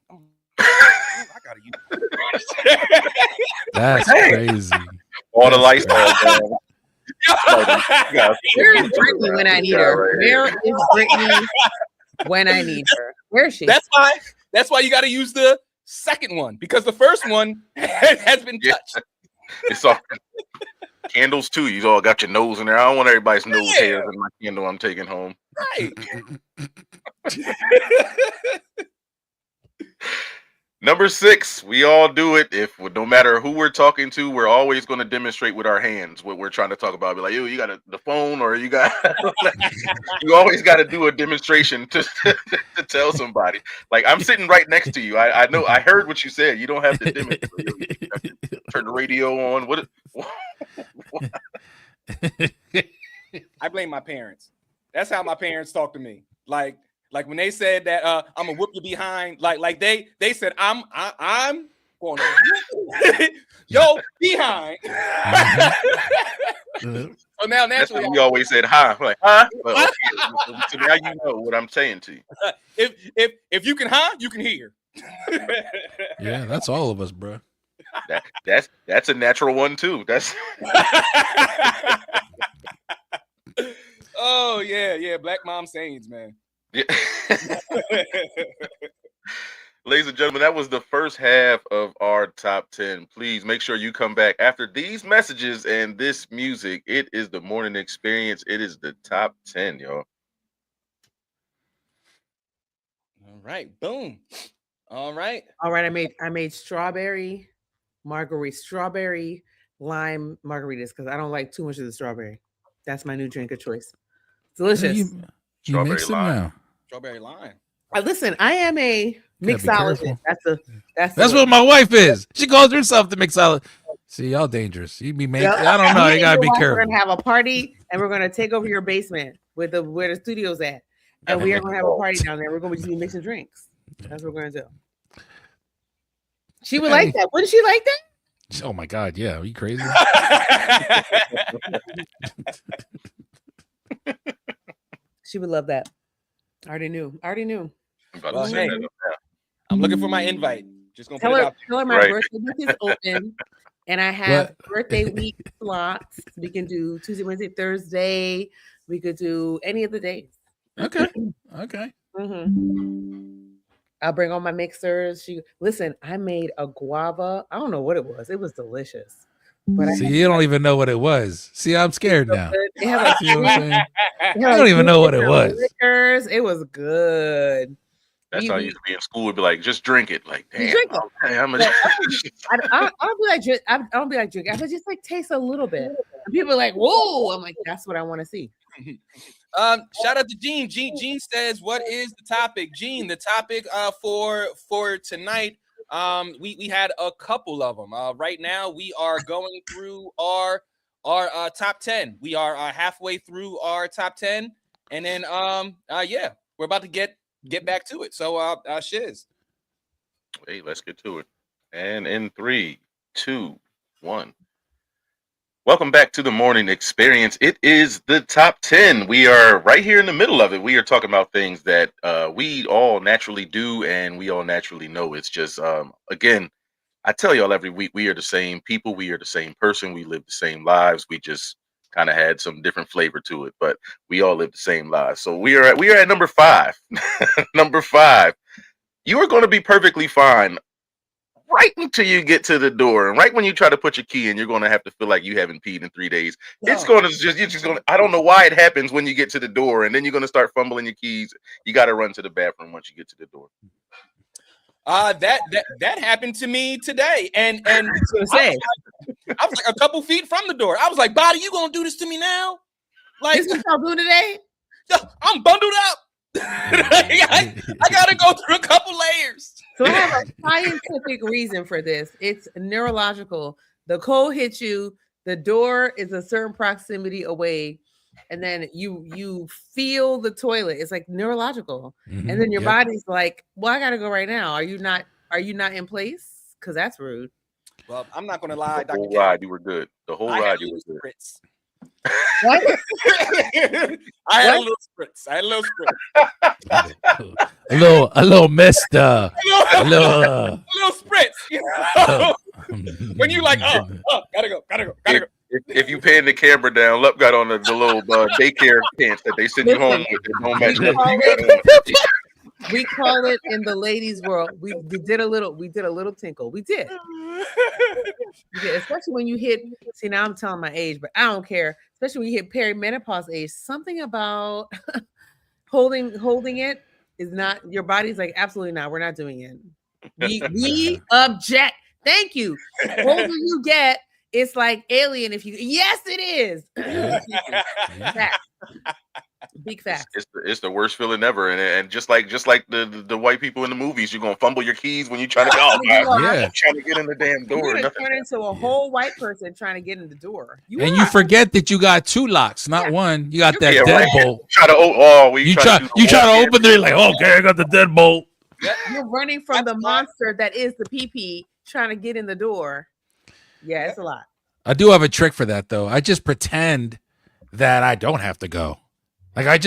I gotta use it. That's crazy. All the lights all Where is Brittany when I need her? Where is Brittany when I need her? Where is she? That's why you got to use the second one because the first one has been touched. It's all candles too. You all got your nose in there. I don't want everybody's nose hairs in my candle I'm taking home. Right. Number 6, we all do it. No matter who we're talking to, we're always going to demonstrate with our hands what we're trying to talk about. Be like, yo, you got the phone, or you got. You always got to do a demonstration to tell somebody. Like I'm sitting right next to you. I know. I heard what you said. You don't have to demonstrate. You have to turn the radio on. What? I blame my parents. That's how my parents talk to me. Like when they said that I'm gonna whoop you behind, like they said I'm going to yo behind. So now naturally we always said hi. Like huh? Well, so now you know what I'm saying to you. If you can you can hear. Yeah, that's all of us, bro. That's a natural one too. That's oh yeah, Black mom sayings, man. Yeah. Ladies and gentlemen, that was the first half of our top 10. Please make sure you come back after these messages and this music. It is the morning experience. It is the top 10, y'all. All right, boom. All right. I made strawberry lime margaritas because I don't like too much of the strawberry. That's my new drink of choice. Delicious. You mix them now. Strawberry lime. Listen, I am a mixologist. That's what my wife is. She calls herself the mixologist. See, y'all dangerous. You be making. I don't know. You gotta be careful. We're gonna have a party, and we're gonna take over your basement where the studio's at, and we are gonna have a party down there. We're gonna be mixing drinks. That's what we're gonna do. She would like that. Wouldn't she like that? Oh my God! Yeah, are you crazy? She would love that. I already knew. Well, hey, I'm looking for my invite. Just gonna tell her my birthday week is open, and I have birthday week slots. We can do Tuesday, Wednesday, Thursday. We could do any of the days. Okay. Mm-hmm. I'll bring all my mixers. Listen. I made a guava. I don't know what it was. It was delicious. But you don't even know what it was. See, I'm scared now. See what I'm saying? I don't even know what it was. Liquors. It was good. That's how I used to be in school. Would be like, just drink it. Like, damn. Drink it. Okay, I don't be like drink. I don't be like drink. I just like taste a little bit. And people are like, whoa. I'm like, that's what I want to see. Shout out to Gene. Gene says, what is the topic? Gene, the topic for tonight. We had a couple of them. Right now we are going through our top 10. We are halfway through our top 10, and then we're about to get back to it. So shiz. Hey, let's get to it. And in 3, 2, 1. Welcome back to the morning experience. It is the top 10. We are right here in the middle of it. We are talking about things that we all naturally do and we all naturally know. It's just, again, I tell y'all every week, we are the same people. We are the same person. We live the same lives. We just kind of had some different flavor to it, but we all live the same lives. So we are at number 5. Number 5. You are going to be perfectly fine right until you get to the door, and right when you try to put your key in, you're going to have to feel like you haven't peed in 3 days. It's going to you're just going to, I don't know why it happens when you get to the door, and then you're going to start fumbling your keys. You got to run to the bathroom once you get to the door. That happened to me today, and I was like a couple feet from the door. I was like, "Body, you gonna do this to me now?" Like, this is what y'all doing today? I'm bundled up. I gotta go through a couple layers. So I have a scientific reason for this. It's neurological. The cold hits you. The door is a certain proximity away. and then you feel the toilet. It's like neurological. Mhm, and then your yep. body's like, well, I gotta go right now. Are you not in place? Because that's rude. Well, I'm not gonna lie, The Dr. whole K. ride, you were good. The whole I had ride, a you were little good. spritz. What? I had a What? little spritz. I had a little spritz. A little missed. A A little. little spritz. You know? When you like, gotta go. If you pan the camera down, Lup got on the little daycare pants that they send you home with. That don't match nothing you got on. We call it in the ladies' world. We did a little tinkle. We did. Especially when you hit. See, now I'm telling my age, but I don't care. Especially when you hit perimenopause age. Something about holding it is not. Your body's like, absolutely not. We're not doing it. We object. Thank you. Older you get, it's like alien. If you, yes, it is. Fact. Big fact. It's the worst feeling ever, and just like the white people in the movies, you're gonna fumble your keys when you trying to go. Yeah. Trying to get in the damn door. You're gonna turn into a whole white person trying to get in the door. You forget that you got two locks, not one. You got that deadbolt. Try to you try to open there, like, okay, I got the deadbolt. You're running from the monster that is the pee-pee, trying to get in the door. Yeah, it's a lot. I do have a trick for that though. I just pretend that I don't have to go. Like I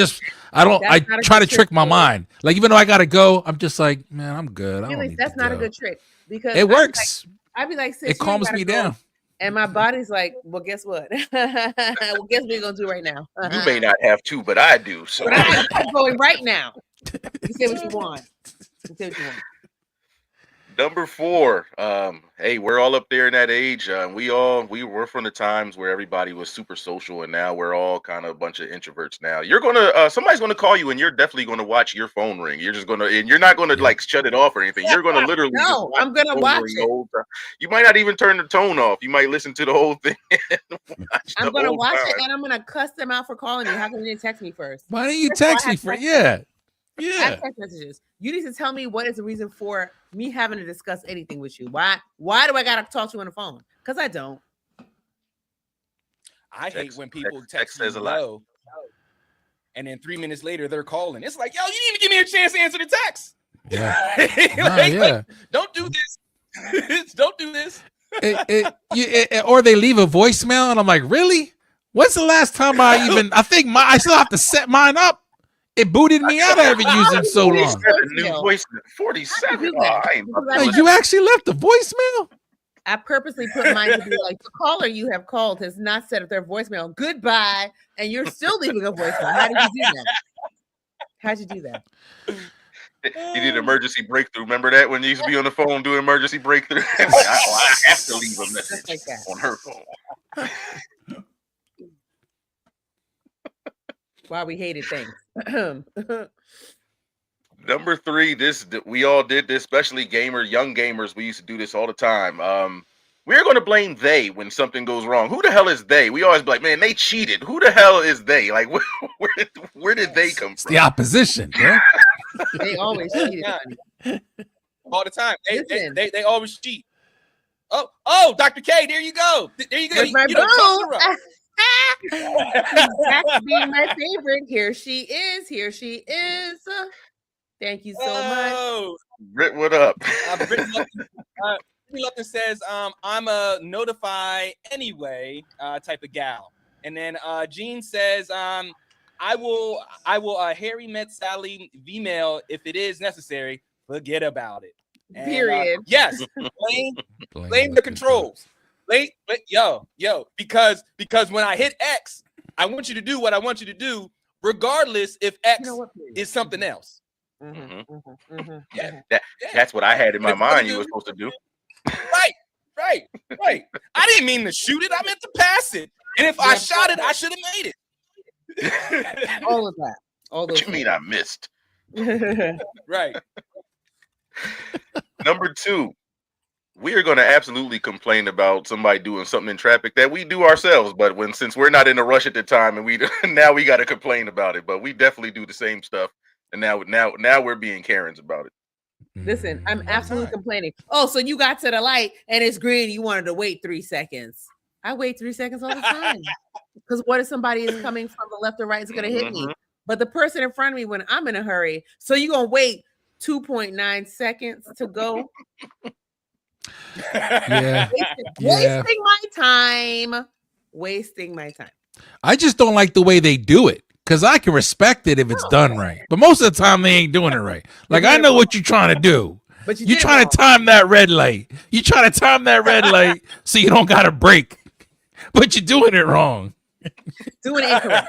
try to trick my mind. Like even though I gotta go, I'm just like, man, I'm good. I don't need that's to not go. a good trick because It works. I'd be like, it calms me down. And my body's like, well, guess what? Well, guess what we're gonna do right now? You may not have to, but I do. So but I'm going right now. You say what you want. You say what you want. Number 4, hey, we're all up there in that age. We were from the times where everybody was super social, and now we're all kind of a bunch of introverts. Now you're gonna somebody's gonna call you, and you're definitely gonna watch your phone ring. You're just gonna, and you're not gonna like shut it off or anything. You're gonna literally. No, I'm gonna watch it. You might not even turn the tone off. You might listen to the whole thing. I'm gonna watch it, and I'm gonna cuss them out for calling me. How come you didn't text me first? Why didn't you text me for? Yeah. I have text messages. You need to tell me what is the reason for me having to discuss anything with you. Why do I gotta talk to you on the phone? Because I don't. I hate when people text me low, and then 3 minutes later they're calling. It's like, yo, you didn't even give me a chance to answer the text. Yeah. Like, don't do this. Don't do this. Or they leave a voicemail, and I'm like, really? When's the last time I still have to set mine up. It booted me out. I haven't used it so long. New voicemail, 47. You actually left the voicemail? I purposely put mine to be like, the caller you have called has not set up their voicemail. Goodbye. And you're still leaving a voicemail. How did you do that? How'd you do that? You did emergency breakthrough. Remember that when you used to be on the phone doing emergency breakthrough? I have to leave a message like on her phone. Why we hated things. Number 3, we all did this, especially young gamers. We used to do this all the time. We're going to blame they when something goes wrong. Who the hell is they? We always be like, man, they cheated. Who the hell is they? Like, where did they come from? It's the opposition, bro. They always cheated. All the time. They always cheat. Oh, Dr. K, there you go. There you go. You don't That's being my favorite. Here she is. Thank you so much. Britt, what up? Britt Lupton says, I'm a notify anyway type of gal. And then Jean says, I will Harry met Sally V-mail if it is necessary. Forget about it. And, period. Yes. Blame the controls. Because when I hit X, I want you to do what I want you to do, regardless if X is something else. That's what I had in my mind you were supposed to do. Right. I didn't mean to shoot it. I meant to pass it. And if I shot it, I should have made it. All of that. All those. What you mean I missed? Right. Number 2. We are going to absolutely complain about somebody doing something in traffic that we do ourselves, but since we're not in a rush at the time, and now we got to complain about it. But we definitely do the same stuff, and now we're being Karens about it. Listen, I'm absolutely complaining. Oh, so you got to the light and it's green. You wanted to wait 3 seconds. I wait 3 seconds all the time. Because what if somebody is coming from the left or right is going to hit me? But the person in front of me when I'm in a hurry, so you're going to wait 2.9 seconds to go? Yeah. Wasting my time. Wasting my time. I just don't like the way they do it. Because I can respect it if it's done right. But most of the time, they ain't doing it right. Like, I know what you're trying to do. But you're trying to time that red light. You're trying to time that red light so you don't got to brake. But you're doing it wrong. Doing it incorrect.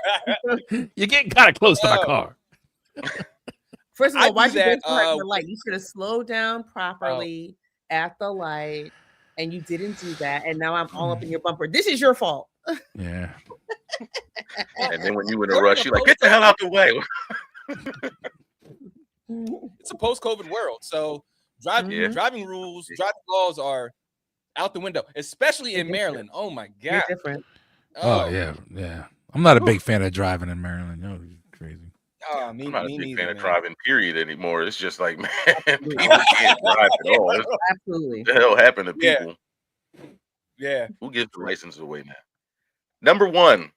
You're getting kind of close to my car. First of all, why you wait for the light? You should have slowed down properly at the light, and you didn't do that. And now I'm all up in your bumper. This is your fault. Yeah. And then when you in a rush, you're like, get the hell out the way. It's a post-COVID world, so driving rules, driving laws are out the window, especially in Maryland. Oh my God. Different. Oh yeah. I'm not a big fan of driving in Maryland. No, crazy. I'm not a big fan of driving, period, anymore. It's just like, man, people can't drive at all. Absolutely. What the hell happened to people? Yeah. Who gives the license away now? Number one,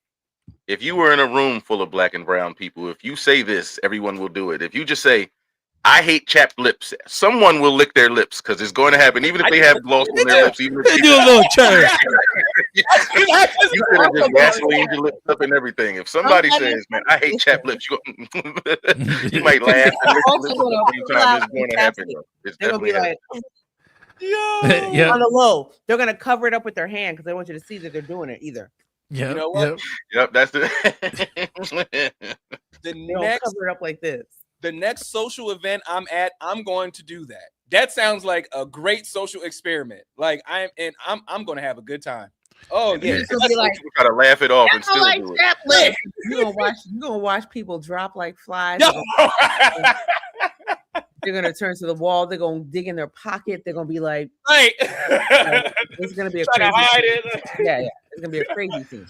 if you were in a room full of black and brown people, if you say this, everyone will do it. If you just say, I hate chapped lips, someone will lick their lips because it's going to happen, even if they have gloss on their lips. Even if they do a little cherry. You could have just gasoline your lips up and everything. If somebody says, man, I hate chapped lips, you might laugh. And lick your lips at the same time. It's going to happen. It's definitely like, on the low. They're going to cover it up with their hand because they want you to see that they're doing it either. Yeah. You know what? Yep, that's the next cover it up like this. The next social event I'm at, I'm going to do that. That sounds like a great social experiment. Like I'm going to have a good time. Oh yeah, you like, try to laugh it off and still like do it. You're gonna watch people drop like flies. They're gonna turn to the wall. They're gonna dig in their pocket. They're gonna be like, right. It's gonna be a crazy scene. Yeah, it's gonna be a crazy scene.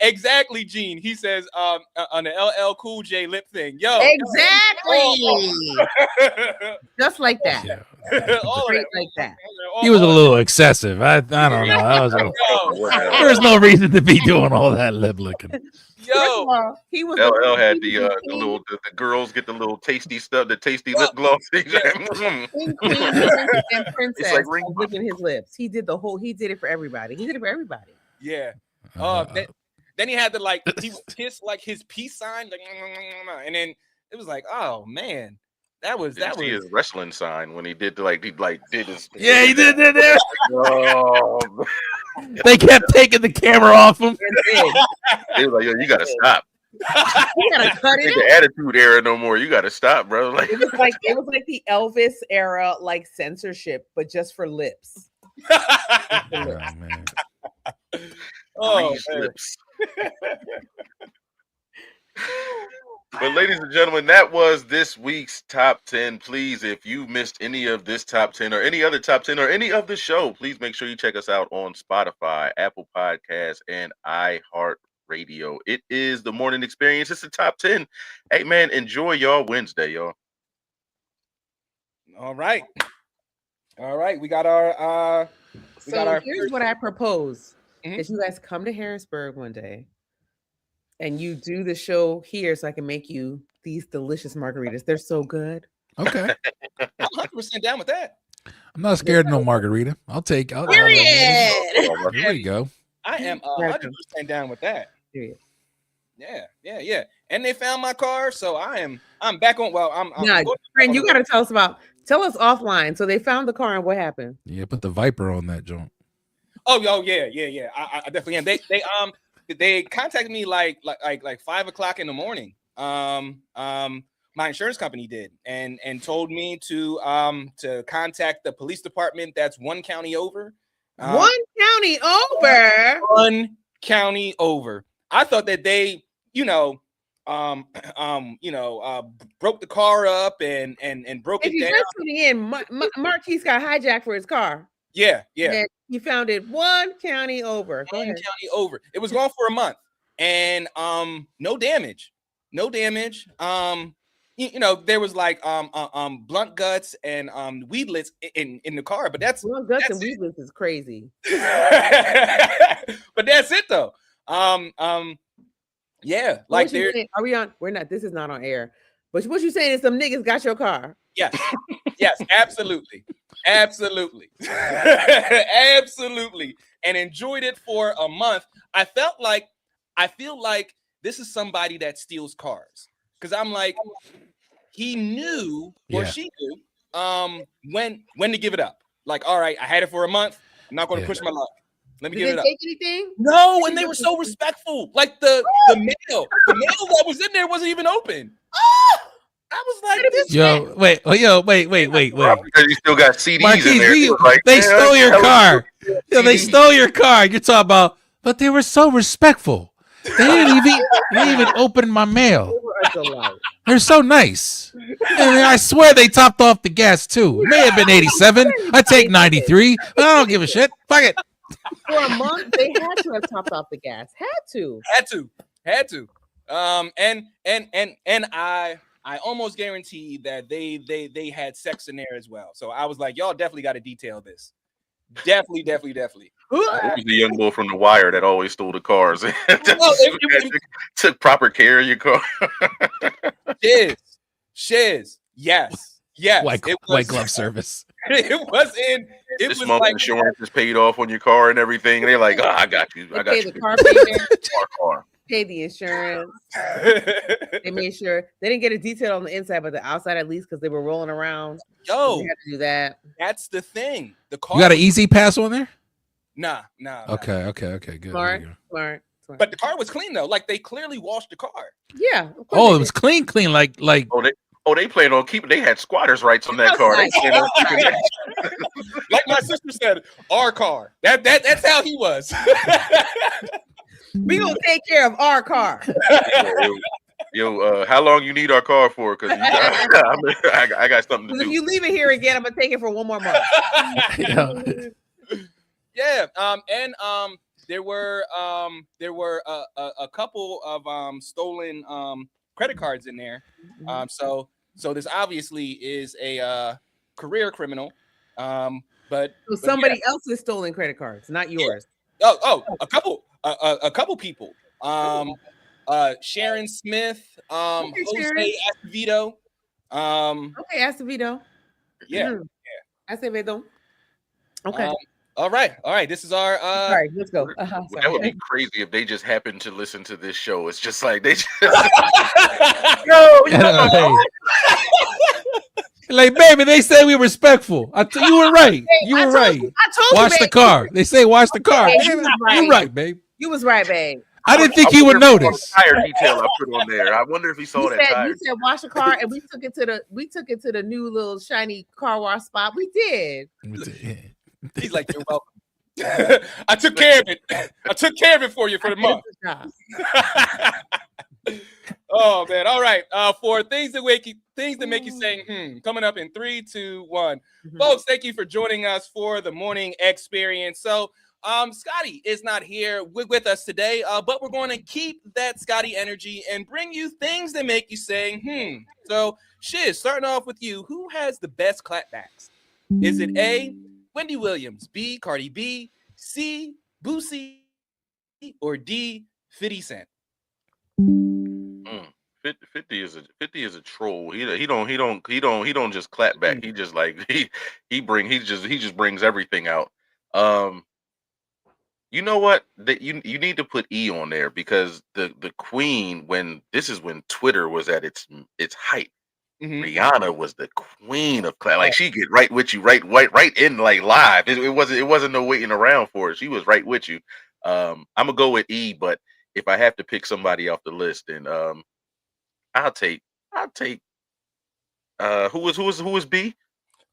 Exactly, Gene. He says on the LL Cool J lip thing. Yo, exactly. Just like that. Straight like that. He was a little excessive. I don't know. There's no reason to be doing all that lip licking. Yo, he was. LL had the girls get the little tasty stuff, the tasty lip gloss. And Princess like licking his lips. He did it for everybody. Yeah. Then he had to he would kiss like his peace sign, like, and then it was like, oh man, that was his wrestling sign when he did did his. Yeah, he did that. Oh. They kept taking the camera off him. They was like, yo, you gotta stop. You gotta cut it. The attitude era no more. You gotta stop, bro. Like it was like the Elvis era, like censorship, but just for lips. Man. Lips. But ladies and gentlemen, that was this week's top 10. Please, if you missed any of this top 10 or any other top 10 or any of the show, please make sure you check us out on Spotify, Apple Podcasts, and iHeartRadio. It is the morning experience. It's the top 10. Hey man, enjoy y'all Wednesday, y'all. All right. We got our here's what I propose. If you guys come to Harrisburg one day and you do the show here so I can make you these delicious margaritas. They're so good. Okay. I'm 100% down with that. I'm not scared of no margarita. Period. There you go. I am 100% down with that. Period. Yeah. And they found my car, so I'm back on. Well, I'm friend, you got to tell us offline. So they found the car and what happened? Yeah, put the Viper on that joint. Oh yeah. I definitely am. They contacted me like 5:00 in the morning. My insurance company did and told me to contact the police department that's one county over. One county over. I thought that they, broke the car up and broke it down. If you're just tuning in, Marquise got hijacked for his car. Yeah. And he found it one county over. County over. It was gone for a month, and no damage. you know, there was like blunt guts and weedlets in the car, but that's Blunt guts and weedlets is crazy. But that's it though. Yeah, like there. Are we on? We're not. This is not on air. But what you saying is some niggas got your car? Yes, yes, absolutely, absolutely, absolutely, and enjoyed it for a month. I feel like this is somebody that steals cars because I'm like, he knew or she knew when to give it up. Like, all right, I had it for a month. I'm not going to push my luck. Let me give it up. Take anything? No, and they were so respectful. Like the mail that was in there wasn't even open. I was like, this wait. Because you still got CDs Marquise, in there. they stole your car. Yo, they stole your car. You're talking about, but they were so respectful. They didn't even open my mail. They're so nice. And I swear they topped off the gas too. It may have been 87. I take 93. I don't give a shit. Fuck it. For a month, they had to have topped off the gas. Had to. And I almost guarantee that they had sex in there as well. So I was like, y'all definitely got to detail this. Definitely. It was the young boy from The Wire that always stole the cars. Took proper care of your car. Shiz. Yes. White glove service. It was this month like, insurance is paid off on your car and everything. They're like, I got you. I got you. The car payment. Car. Paid the insurance. They made sure they didn't get a detail on the inside, but the outside at least because they were rolling around. Yo, they had to do that. That's the thing. The car. You got an easy pass on there? Nah. Okay, good. Smart. But the car was clean though. Like they clearly washed the car. Yeah. Oh, it was clean. Like. They planned on keeping. They had squatters' rights on that car. Like my sister said, our car. That's how he was. We gonna take care of our car. Yo, how long you need our car for? Because I got something to do. If you leave it here again, I'm gonna take it for one more month. Yeah. There were a couple of stolen credit cards in there. So this obviously is a career criminal. But somebody else's stolen credit cards, not yours. Yeah. A couple people. Sharon Smith, Jose Acevedo. Okay, Acevedo. Yeah. Acevedo. Okay. All right. This is our. All right, let's go. That would be crazy if they just happened to listen to this show. It's just like they just. Like, baby, they say we respectful. You were right. You were right. I told watch you, the car. They say watch the car. You're right, babe. You was right, babe. I didn't think he would notice. Tire detail I put on there. I wonder if he saw that tire. You said wash the car, and we took it to the new little shiny car wash spot. We did. He's like, you're welcome. I took care of it. I took care of it for you for the month. Oh man! All right. For things that make you say, coming up in 3, 2, 1. Folks, thank you for joining us for the morning experience. So, Scotty is not here with us today, but we're going to keep that Scotty energy and bring you things that make you say, So, Shiz, starting off with you, who has the best clapbacks? Is it A, Wendy Williams, B, Cardi B, C, Boosie, or D, 50 Cent? 50 is a troll. He don't just clap back. He just like he just brings everything out. You know what? That you need to put E on there because the queen when Twitter was at its height. Rihanna was the queen of clap. Like she get right with you, right in like live. It wasn't no waiting around for it. She was right with you. I'm gonna go with E, but if I have to pick somebody off the list, then I'll take who was B?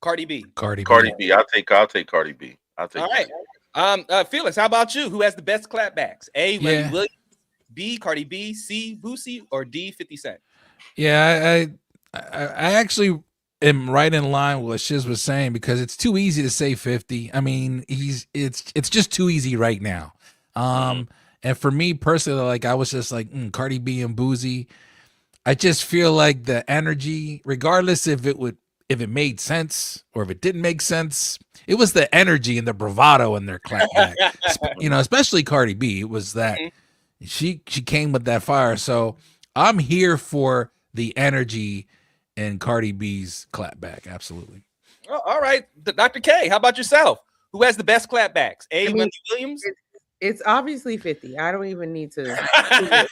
Cardi B. Cardi B. I'll take Cardi B. All right. Felix, how about you? Who has the best clapbacks? A, Wendy Williams, B, Cardi B, C, Boosie, or D, 50 Cent? Yeah, I actually am right in line with what Shiz was saying because it's too easy to say 50. I mean, it's just too easy right now. And for me personally, like I was just like Cardi B and Boosie. I just feel like the energy, regardless if it made sense or if it didn't make sense, it was the energy and the bravado in their clapback. Especially Cardi B. It was that she came with that fire. So I'm here for the energy in Cardi B's clapback. Absolutely. Oh, all right, Dr. K. How about yourself? Who has the best clapbacks? Wendy Williams. It's obviously 50. I don't even need to.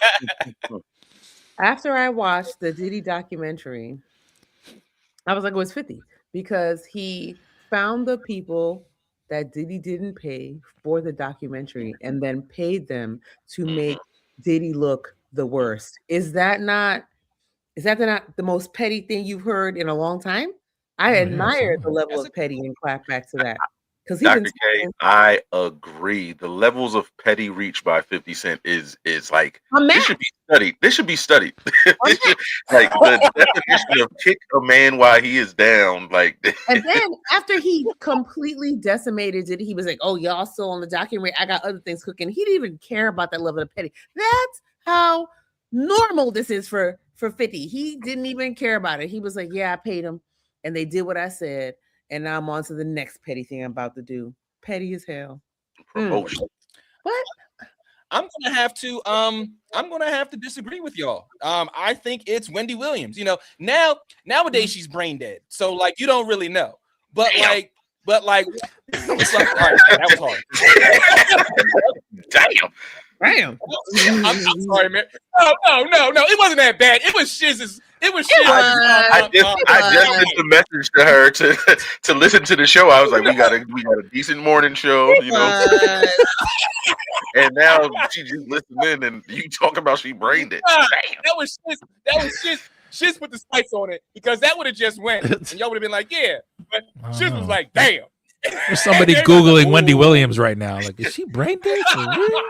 After I watched the Diddy documentary, I was like, it was 50 because he found the people that Diddy didn't pay for the documentary and then paid them to make Diddy look the worst. Is that not the most petty thing you've heard in a long time? I admire the level of petty and clap back to that. Because Dr. K, I agree. The levels of petty reach by 50 Cent is like this should be studied. This should be studied. Like the definition of kick a man while he is down. Like, and then after he completely decimated it, he was like, "Oh, y'all still on the documentary? I got other things cooking." He didn't even care about that level of petty. That's how normal this is for 50. He didn't even care about it. He was like, "Yeah, I paid him, and they did what I said." And now I'm on to the next petty thing I'm about to do. Petty as hell. Promotion. What? I'm gonna have to disagree with y'all. I think it's Wendy Williams. Nowadays she's brain dead, so like you don't really know. But Damn. it's like, all right, that was hard. Damn. I'm sorry, man. No. It wasn't that bad. It was Shiz's. It was Shiz. I just sent the message to her to listen to the show. I was like, we got a decent morning show, And now she just listened in, and you talking about she brained it. Damn. That was Shiz. Shiz put the spice on it because that would have just went, and y'all would have been like, yeah. But Shiz was like, damn. There's somebody Googling Wendy Williams right now. Like, is she brain dead for real?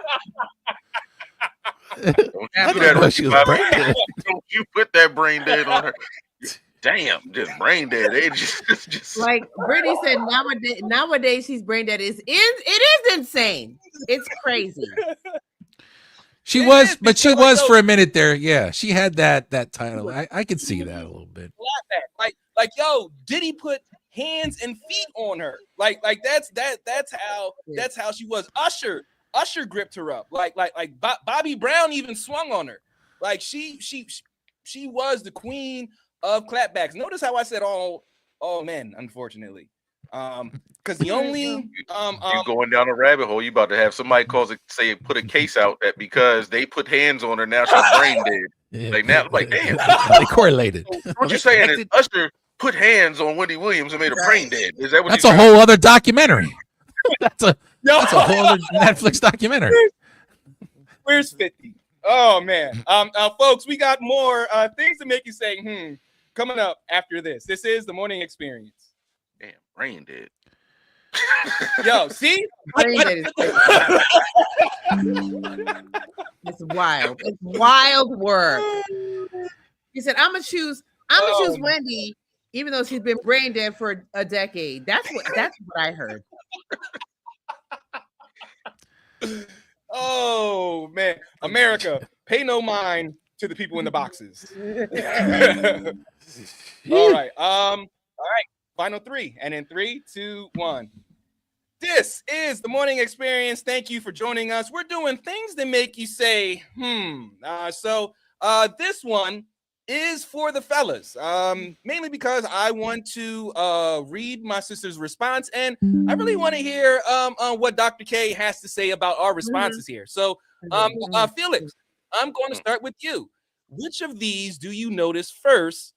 Don't you put that brain dead on her. Damn, just brain dead. They just like Brittany said, nowadays she's brain dead. It is insane. It's crazy. She was for a minute there. Yeah, she had that title. I could see that a little bit. Like, yo, did he put hands and feet on her? Like that's how she was. Usher gripped her up. Like Bobby Brown even swung on her. Like she was the queen of clapbacks. Notice how I said all men, unfortunately. Because the only you going down a rabbit hole, you about to have somebody put a case out that because they put hands on her, now she's brain dead. Yeah. Like now, like damn, they correlated. What you saying is Usher put hands on Wendy Williams and made her brain dead? Is that what? That's a whole other documentary. That's a whole other Netflix documentary. Where's 50? Oh man. Folks, we got more things to make you say, coming up after this. This is the morning experience. Damn, brain dead. Yo, see? Brain dead it's wild. It's wild work. He said, I'm gonna choose Wendy, even though she's been brain dead for a decade. That's what I heard. Oh man, America, pay no mind to the people in the boxes. All right. Final three, and in 3, 2, 1. This is the morning experience. Thank you for joining us. We're doing things that make you say, So this one is for the fellas, mainly because I want to read my sister's response, and I really want to hear what Dr. K has to say about our responses here. So, Felix, I'm going to start with you. Which of these do you notice first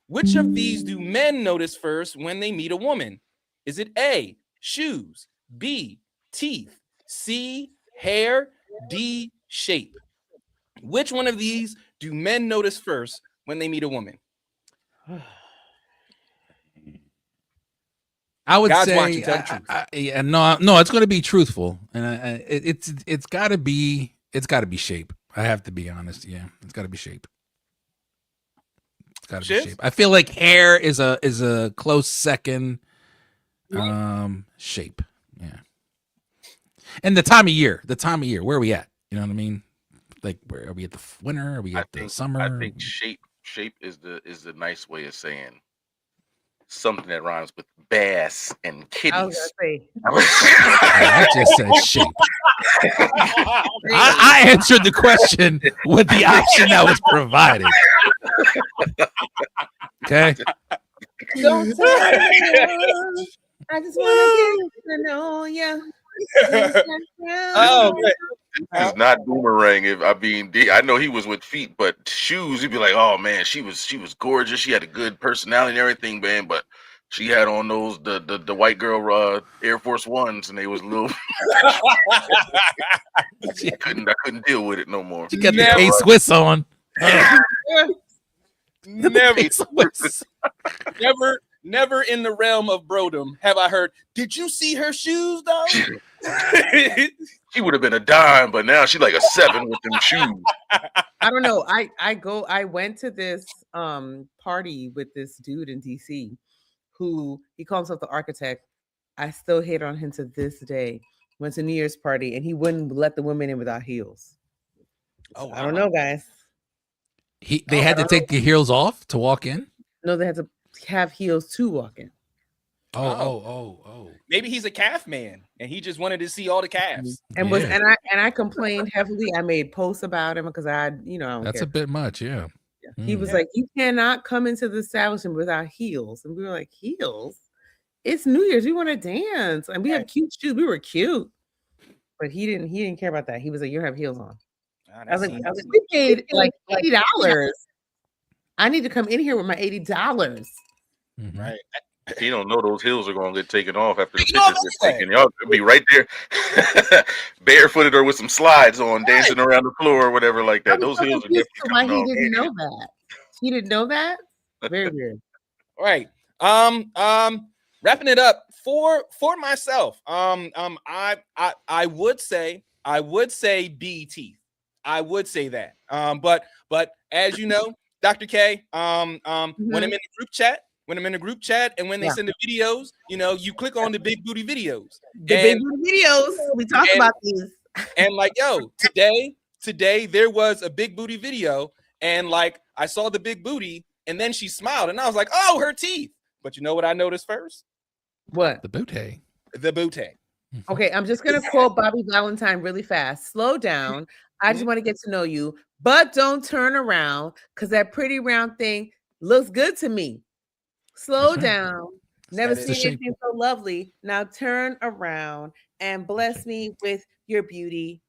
which of these do men notice first when they meet a woman? Is it A, shoes, B, teeth, C, hair, D, shape? Which one of these do men notice first when they meet a woman? I would God's say, watching, tell the truth. No, it's going to be truthful, and it's got to be shape. I have to be honest. Yeah, it's got to be shape. It's got to be shape. I feel like hair is a close second. Shape. Yeah. And the time of year. Where are we at? You know what I mean? like, where are we at the winter? Are we at the summer? I think shape is the nice way of saying something that rhymes with bass and I was kitties. gonna say. I just said shape. I answered the question with the option that was provided. Okay. Don't tell me. I just want to get to know you. Oh, man. This is not Boomerang. I know he was with feet, but shoes, he'd be like, oh man, she was gorgeous. She had a good personality and everything, man. But she had on those the white girl Air Force Ones, and they was a little. I couldn't deal with it no more. She got the K-Swiss on. Never in the realm of brodom have I heard, did you see her shoes, though? She would have been a dime, but now she's like a 7 with them shoes. I don't know. I went to this party with this dude in DC who he calls himself the architect. I still hate on him to this day. Went to New Year's party and he wouldn't let the women in without heels. Oh, wow. I don't know, guys. They had to take the heels off to walk in? No, they had to have heels to walk in. Oh. Maybe he's a calf man and he just wanted to see all the calves. And I complained heavily. I made posts about him because I don't That's care. a bit much, yeah. He was like, you cannot come into the establishment without heels. And we were like, heels? It's New Year's. We want to dance. And we have cute shoes. We were cute. But he didn't care about that. He was like, you have heels on. I was like, we paid like $80. I need to come in here with my $80. Mm-hmm. Right. You don't know those heels are gonna get taken off after the pictures get taken. Y'all could be right there, barefooted or with some slides on, dancing around the floor or whatever like that. Those heels are definitely coming off. He didn't know that. He didn't know that. Very weird. All right. Wrapping it up for myself. I would say B teeth. I would say that. But as you know, Dr. K, when I'm in the group chat, and when they send the videos, you click on the big booty videos. Big booty videos. We talk about these. And like, today there was a big booty video, and like I saw the big booty, and then she smiled, and I was like, oh, her teeth. But you know what I noticed first? What? The booty. The booty. Okay, I'm just gonna quote Bobby Valentine really fast. Slow down. I just want to get to know you, but don't turn around because that pretty round thing looks good to me. Slow down. Never seen anything so lovely. Now turn around and bless me with your beauty,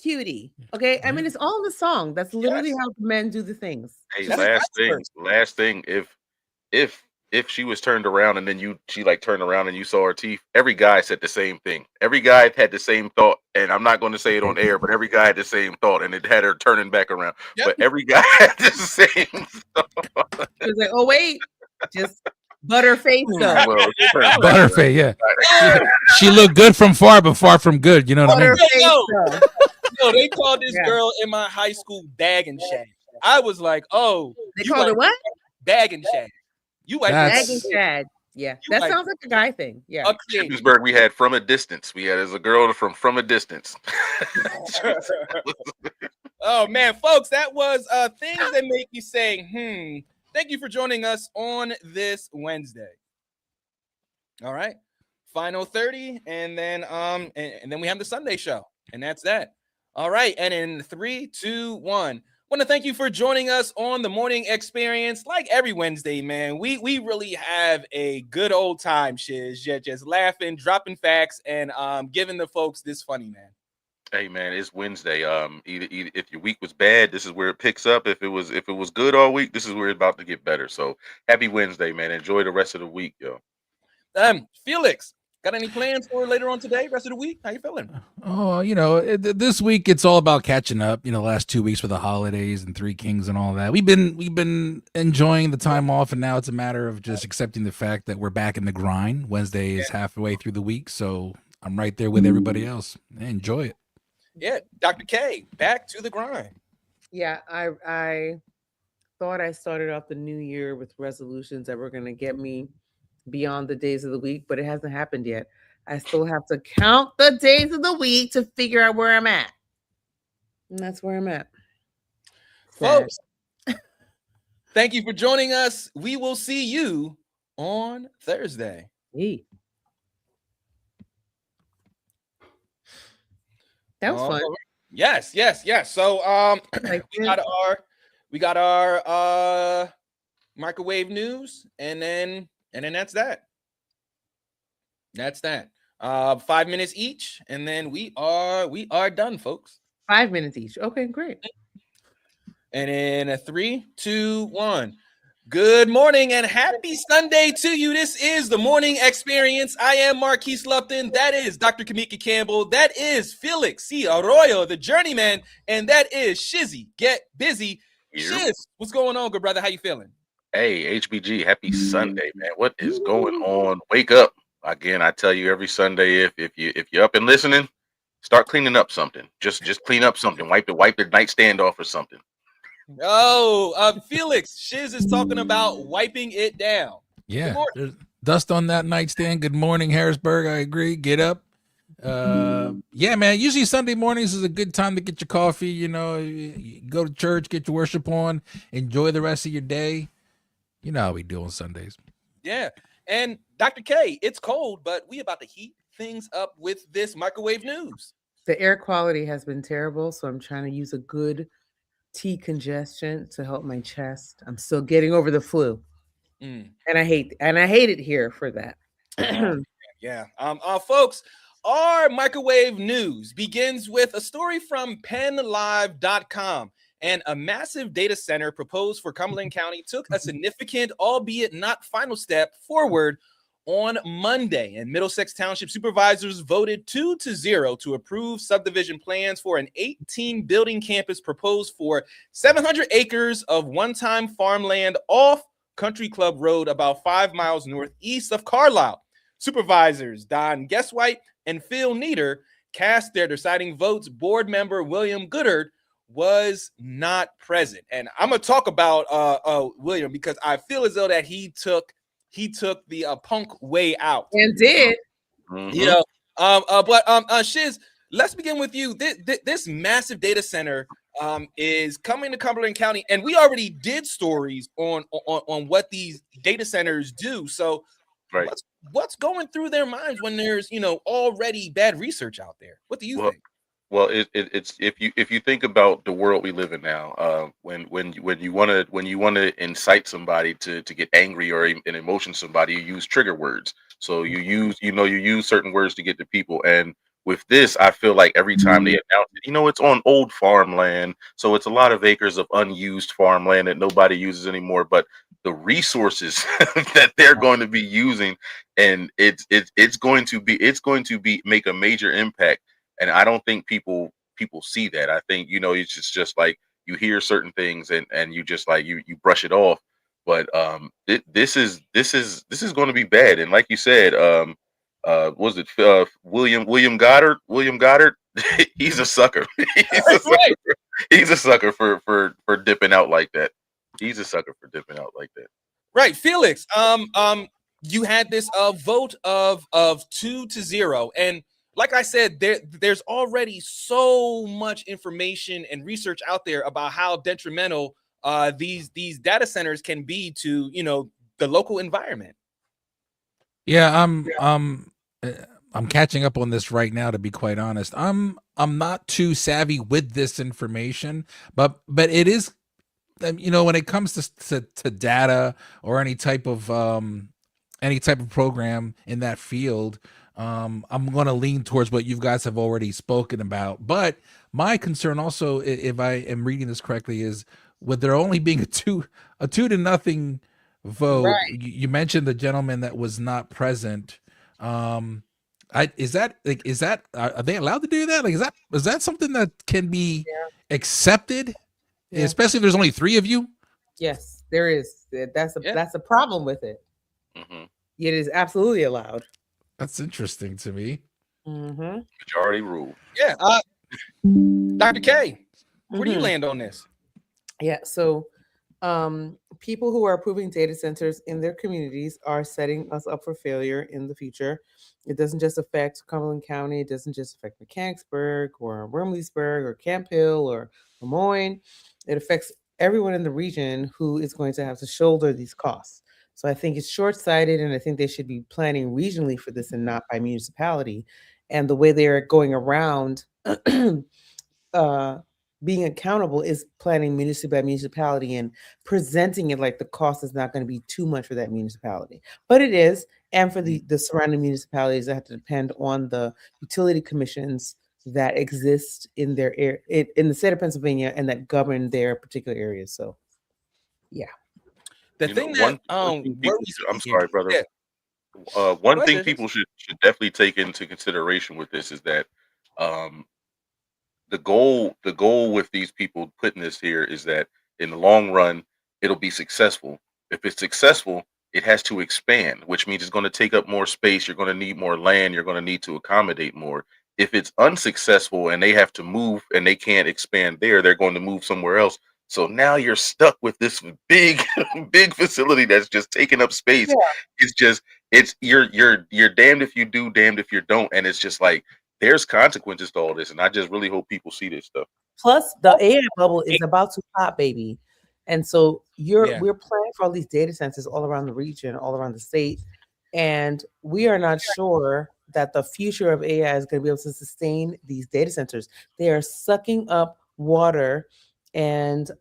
cutie. Okay, I mean it's all in the song. That's literally how men do the things. Hey, last thing. If she was turned around and then she like turned around and you saw her teeth, every guy said the same thing. Every guy had the same thought, and I'm not going to say it on air, but every guy had the same thought, and it had her turning back around. Yep. But every guy had the same thought. She was like, "Oh wait, just butterface though." Well, butterface, yeah. She looked good from far, but far from good. You know what I mean? No, they called this girl in my high school Bag and Shag. I was like, oh, they called her what? Bag and Shag. You like Bag and Shag. Yeah, that sounds like a guy thing. Yeah. Shippensburg, we had From a Distance. We had as a girl from a distance. Oh man, folks, that was things that make you say, Thank you for joining us on this Wednesday. All right. Final 30, and then and then we have the Sunday show, and that's that. All right, and in 3, 2, 1. Want to thank you for joining us on the morning experience. Like every Wednesday, man, we really have a good old time, Shiz. Just laughing, dropping facts, and giving the folks this funny, man. Hey man, it's Wednesday. Either if your week was bad, this is where it picks up. If it was good all week, this is where it's about to get better. So happy Wednesday, man. Enjoy the rest of the week, yo. Felix, got any plans for later on today, rest of the week? How you feeling? Oh, this week it's all about catching up. Last 2 weeks with the holidays and Three Kings and all that. We've been enjoying the time off, and now it's a matter of just accepting the fact that we're back in the grind. Wednesday is halfway through the week, so I'm right there with everybody else. Enjoy it. Yeah, Dr. K, back to the grind. Yeah, I thought I started off the new year with resolutions that were going to get me beyond the days of the week, but it hasn't happened yet. I still have to count the days of the week to figure out where I'm at. And that's where I'm at. Folks, thank you for joining us. We will see you on Thursday. That was fun. Yes. So we got our microwave news, and then that's that. That's that. 5 minutes each, and then we are done, folks. 5 minutes each. Okay, great. And in a 3, 2, 1. Good morning and happy Sunday to you. This is the Morning Experience. I am Marquise Lupton. That is Dr. Kamika Campbell. That is Felix C. Arroyo, the journeyman. And that is Shizzy. Get busy. Shiz, what's going on, good brother? How you feeling? Hey, HBG, happy Sunday, man. What is going on? Wake up. Again, I tell you every Sunday, if you're up and listening, start cleaning up something. Just clean up something. Wipe the nightstand off or something. Oh, Felix, Shiz is talking about wiping it down. Yeah, there's dust on that nightstand. Good morning, Harrisburg. I agree. Get up. Yeah, man. Usually Sunday mornings is a good time to get your coffee. You go to church, get your worship on, enjoy the rest of your day. You know how we do on Sundays. Yeah, and Dr. K, it's cold, but we about to heat things up with this microwave news. The air quality has been terrible, so I'm trying to use a good tea congestion to help my chest. I'm still getting over the flu, and I hate it here for that. Yeah, folks, our microwave news begins with a story from PennLive.com. And a massive data center proposed for Cumberland County took a significant, albeit not final step forward on Monday. And Middlesex Township supervisors voted 2-0 to approve subdivision plans for an 18-building campus proposed for 700 acres of one-time farmland off Country Club Road, about 5 miles northeast of Carlisle. Supervisors Don Guesswhite and Phil Nieder cast their deciding votes. Board member William Goodard was not present, and I'm gonna talk about William because I feel as though that he took the punk way out and did. But Shiz, let's begin with you. This massive data center is coming to Cumberland County, and we already did stories on what these data centers do. So right, what's going through their minds when there's already bad research out there? What do you think? Well, it's if you think about the world we live in now, when you want to incite somebody to get angry or an emotion somebody, you use trigger words. So you use certain words to get to people. And with this, I feel like every time they announce it, it's on old farmland, so it's a lot of acres of unused farmland that nobody uses anymore. But the resources that they're going to be using, and it's going to be make a major impact. And I don't think people see that. I think, it's just like you hear certain things and you just like you brush it off. But this is going to be bad. And like you said, was it William Goddard? William Goddard, he's a sucker. He's a sucker for dipping out like that. He's a sucker for dipping out like that. Right, Felix. You had this vote of 2-0, and like I said, there's already so much information and research out there about how detrimental these data centers can be to the local environment. Yeah, I'm catching up on this right now, to be quite honest. I'm not too savvy with this information, but it is, when it comes to data or any type of program in that field, I'm going to lean towards what you guys have already spoken about. But my concern also, if I am reading this correctly, is with there only being a 2-0 vote. Right. You mentioned the gentleman that was not present. Are they allowed to do that? Like, is that something that can be accepted, especially if there's only 3 of you? Yes, there is. That's a problem with it. Mm-hmm. It is absolutely allowed. That's interesting to me. Mm-hmm. Majority rule. Yeah. Dr. K, where do you land on this? Yeah. So People who are approving data centers in their communities are setting us up for failure in the future. It doesn't just affect Cumberland County. It doesn't just affect Mechanicsburg or Wormleysburg or Camp Hill or Lemoyne. It affects everyone in the region who is going to have to shoulder these costs. So I think it's short-sighted, and I think they should be planning regionally for this and not by municipality. And the way they are going around uh, being accountable is planning municipality by municipality and presenting it like the cost is not going to be too much for that municipality, but it is. And for the surrounding municipalities that have to depend on the utility commissions that exist in their area, in the state of Pennsylvania, and that govern their particular areas. So, yeah. The thing that worries I'm me sorry, here, brother. yeah, One go thing ahead, people Jason. should definitely take into consideration with this is that um, the goal with these people putting this here is that in the long run it'll be successful. If it's successful, it has to expand, which means it's going to take up more space. You're going to need more land. You're going to need to accommodate more. If it's unsuccessful and they have to move and they can't expand there, they're going to move somewhere else. So now you're stuck with this big big facility that's just taking up space. Yeah. It's just you're damned if you do, damned if you don't. And it's just like there's consequences to all this, and I just really hope people see this stuff. Plus, the AI bubble is about to pop, baby. And so Yeah, we're planning for all these data centers all around the region, all around the state. And we are not sure that the future of AI is going to be able to sustain these data centers. They are sucking up water and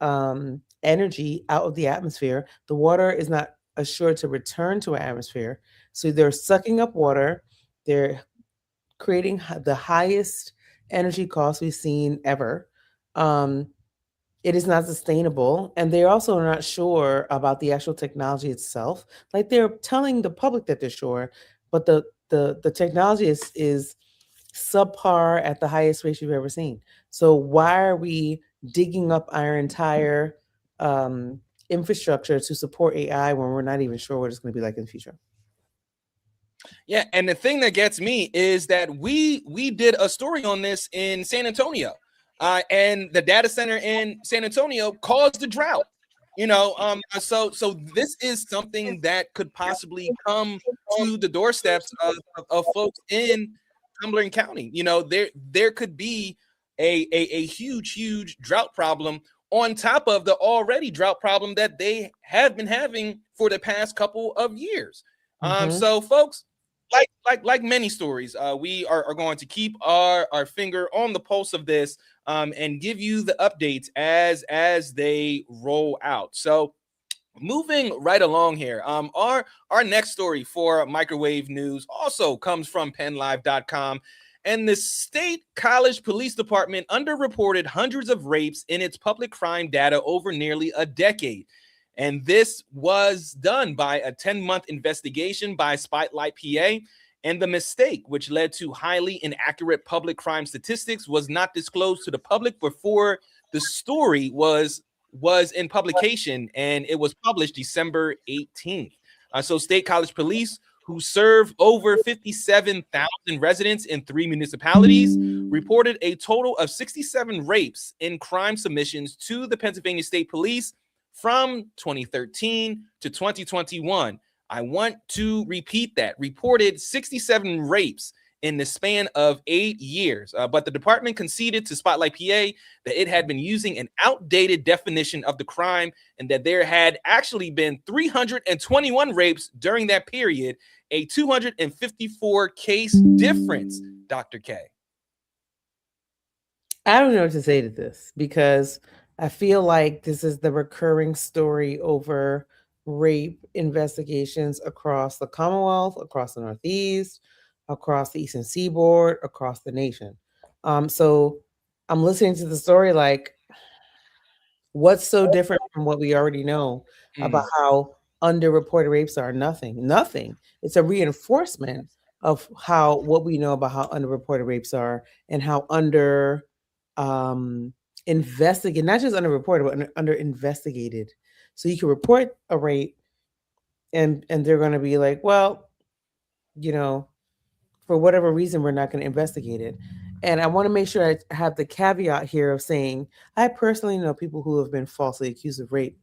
energy out of the atmosphere. The water is not assured to return to our atmosphere. So they're sucking up water. They're creating the highest energy costs we've seen ever. Um, it is not sustainable, and they're also not sure about the actual technology itself. Like they're telling the public that they're sure, but the technology is subpar at the highest rate you've ever seen. So why are we digging up our entire infrastructure to support AI when we're not even sure what it's going to be like in the future? yeah. And the thing that gets me is that we did a story on this in San Antonio, and the data center in San Antonio caused the drought. So this is something that could possibly come to the doorsteps of folks in Cumberland County. There could be a huge drought problem on top of the already drought problem that they have been having for the past couple of years. So folks, like many stories, we are going to keep our finger on the pulse of this, and give you the updates as they roll out. So moving right along here, our next story for microwave news also comes from PennLive.com. And the state college police department underreported hundreds of rapes in its public crime data over nearly a decade. And this was done by a 10-month investigation by Spotlight PA. And the mistake, which led to highly inaccurate public crime statistics, was not disclosed to the public before the story was in publication, and it was published December 18th. So state college police, who serve over 57,000 residents in 3 municipalities, reported a total of 67 rapes in crime submissions to the Pennsylvania State Police from 2013 to 2021. I want to repeat that. Reported 67 rapes in the span of 8 years. But the department conceded to Spotlight PA that it had been using an outdated definition of the crime, and that there had actually been 321 rapes during that period, a 254 case difference, Dr. K. I don't know what to say to this, because I feel like this is the recurring story over rape investigations across the Commonwealth, across the Northeast, across the Eastern Seaboard, across the nation. So I'm listening to the story like, what's so different from what we already know about how underreported rapes are? Nothing. It's a reinforcement of what we know about how underreported rapes are, and how under investigated, not just underreported, but under investigated. So you can report a rape, and they're going to be like, well, for whatever reason, we're not going to investigate it. And I want to make sure I have the caveat here of saying, I personally know people who have been falsely accused of rape.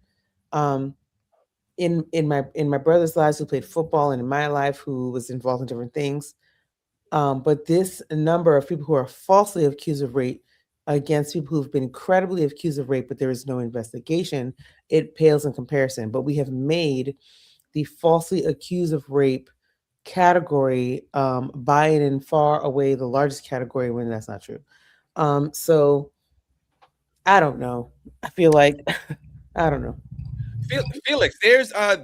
In my brother's lives who played football, and in my life who was involved in different things. But this number of people who are falsely accused of rape against people who've been credibly accused of rape, but there is no investigation, it pales in comparison. But we have made the falsely accused of rape category by and far away the largest category, when that's not true. So I don't know. I feel like I don't know. Felix, there's a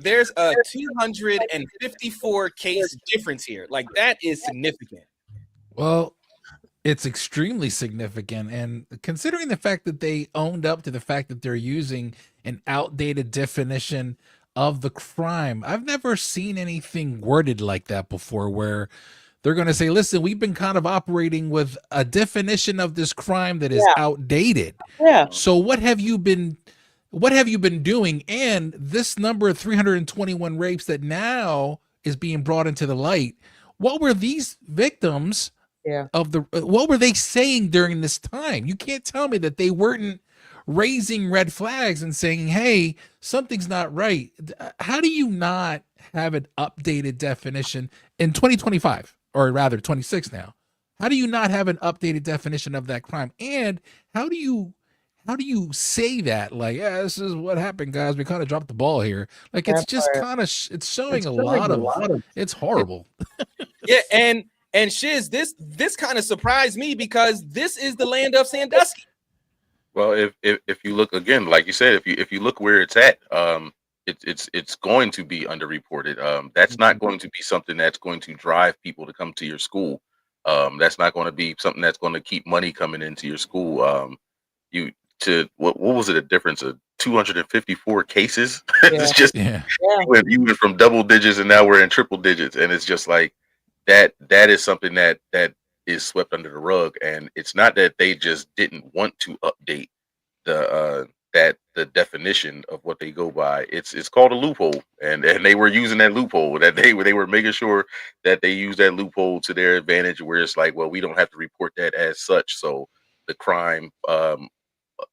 254 case difference here. Like, that is significant. Well, it's extremely significant, and considering the fact that they owned up to the fact that they're using an outdated definition of the crime, I've never seen anything worded like that before, where they're going to say, listen, we've been kind of operating with a definition of this crime that is outdated. Yeah. So what have you been doing? And this number of 321 rapes that now is being brought into the light, what were these victims what were they saying during this time? You can't tell me that they weren't raising red flags and saying, hey, something's not right. How do you not have an updated definition in 2025, or rather 26 now? How do you not have an updated definition of that crime? And how do you say that? Like, yeah, this is what happened, guys. We kind of dropped the ball here. Like, it's just kind of, it's showing a lot of, it's horrible. Yeah. And Shiz, this kind of surprised me, because this is the land of Sandusky. Well, if you look again, like you said, if you look where it's at, it's going to be underreported. That's not going to be something that's going to drive people to come to your school. That's not going to be something that's going to keep money coming into your school. What was it? A difference of 254 cases? It's just you went from double digits and now we're in triple digits, and it's just like that is something that is swept under the rug. And it's not that they just didn't want to update the definition of what they go by. It's called a loophole, and they were using that loophole, that they were making sure that they use that loophole to their advantage, where it's like, well, we don't have to report that as such, so the crime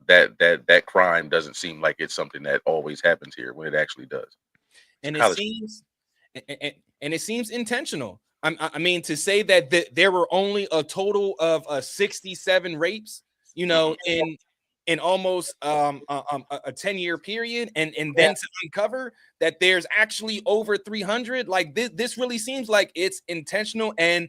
that crime doesn't seem like it's something that always happens here, when it actually does. And it seems intentional. I mean, to say that there were only a total of 67 rapes, in almost a 10-year period, and then to uncover that there's actually over 300, like this really seems like it's intentional. And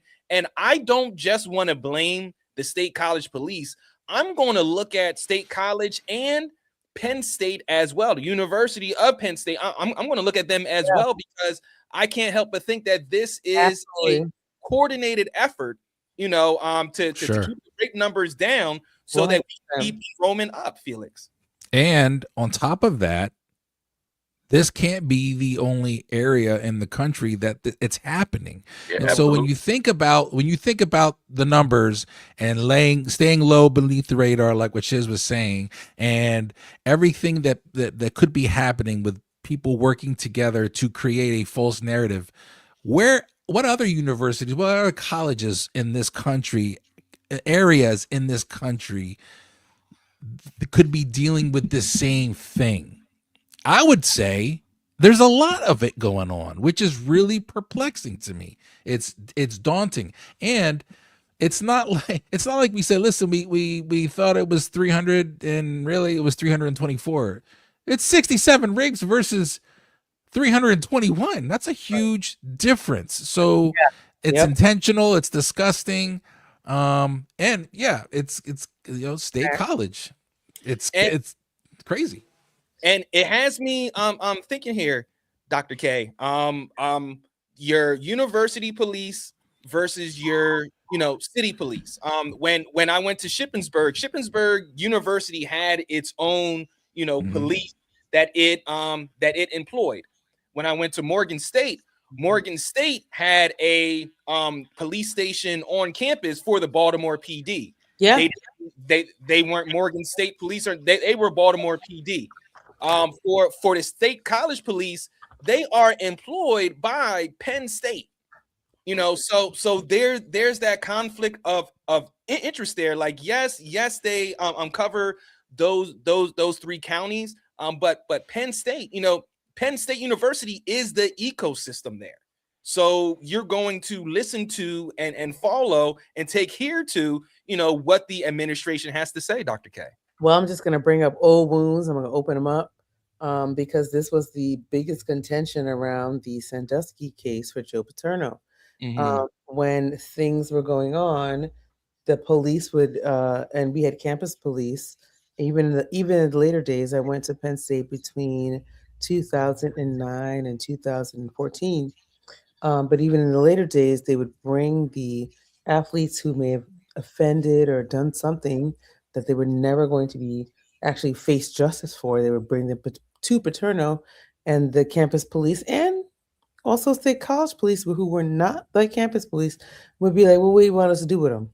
I don't just want to blame the State College Police. I'm going to look at State College and Penn State as well, the University of Penn State. I'm going to look at them as well, because I can't help but think that this is a coordinated effort, to keep the rape numbers down, so that we keep enrollment up, Felix. And on top of that, this can't be the only area in the country that it's happening. And so when you think about the numbers and staying low beneath the radar, like what Shiz was saying, and everything that could be happening with people working together to create a false narrative, what other universities, what other colleges in this country, areas in this country could be dealing with the same thing? I would say there's a lot of it going on, which is really perplexing to me. It's daunting, and it's not like we said, listen, we thought it was 300 and really it was 324. It's 67 rapes versus 321. That's a huge difference. So it's intentional. It's disgusting. And it's State College. It's crazy. And it has me thinking here, Dr. K, your university police versus your city police. When I went to Shippensburg University had its own police that it employed. When I went to Morgan State had a police station on campus for the Baltimore PD. Yeah, they weren't Morgan State police, or they were Baltimore PD. For the State College Police, they are employed by Penn State. So there's that conflict of interest there. Like, yes, they cover those three counties, But Penn State, Penn State University is the ecosystem there. So you're going to listen to and follow and take heed to, what the administration has to say, Dr. K. Well, I'm just going to bring up old wounds. I'm going to open them up because this was the biggest contention around the Sandusky case for Joe Paterno. When things were going on, the police would, and we had campus police. Even in the later days, I went to Penn State between 2009 and 2014. But even in the later days, they would bring the athletes who may have offended or done something that they were never going to be actually face justice for. They would bring them to Paterno, and the campus police and also state college police who were not like campus police would be like, well, what do you want us to do with them?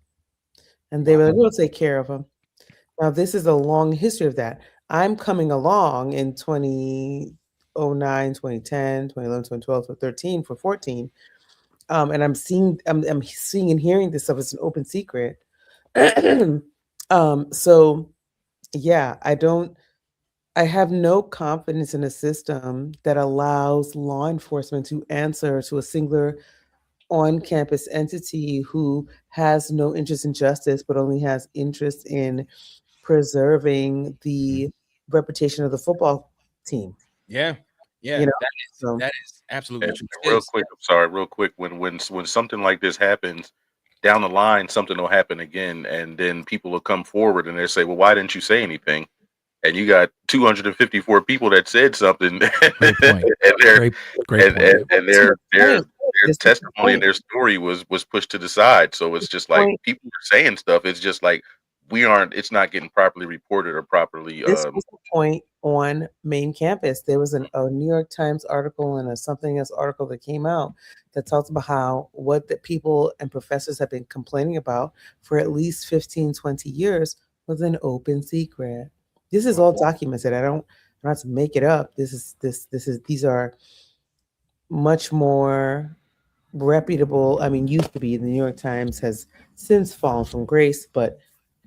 And they were like, we'll take care of them. Now, this is a long history of that. I'm coming along in 2009, 2010, 2011, 2012, 2013, for 14. And I'm seeing and hearing this stuff. It's an open secret. So yeah, I have no confidence in a system that allows law enforcement to answer to a singular on-campus entity who has no interest in justice, but only has interest in preserving the reputation of the football team. Yeah. That is absolutely true. Real quick. When something like this happens, down the line, something will happen again, and then people will come forward and they say, "Well, why didn't you say anything?" And you got 254 people that said something. Great point. and their testimony and their story was pushed to the side. So it's just like people are saying stuff. It's just like it's not getting properly reported or properly. This was the point on main campus. There was a New York Times article and a something else article that came out that talks about how what the people and professors have been complaining about for at least 15, 20 years was an open secret. This is all documented. I don't have to make it up. These are much more reputable. I mean, used to be. The New York Times has since fallen from grace, but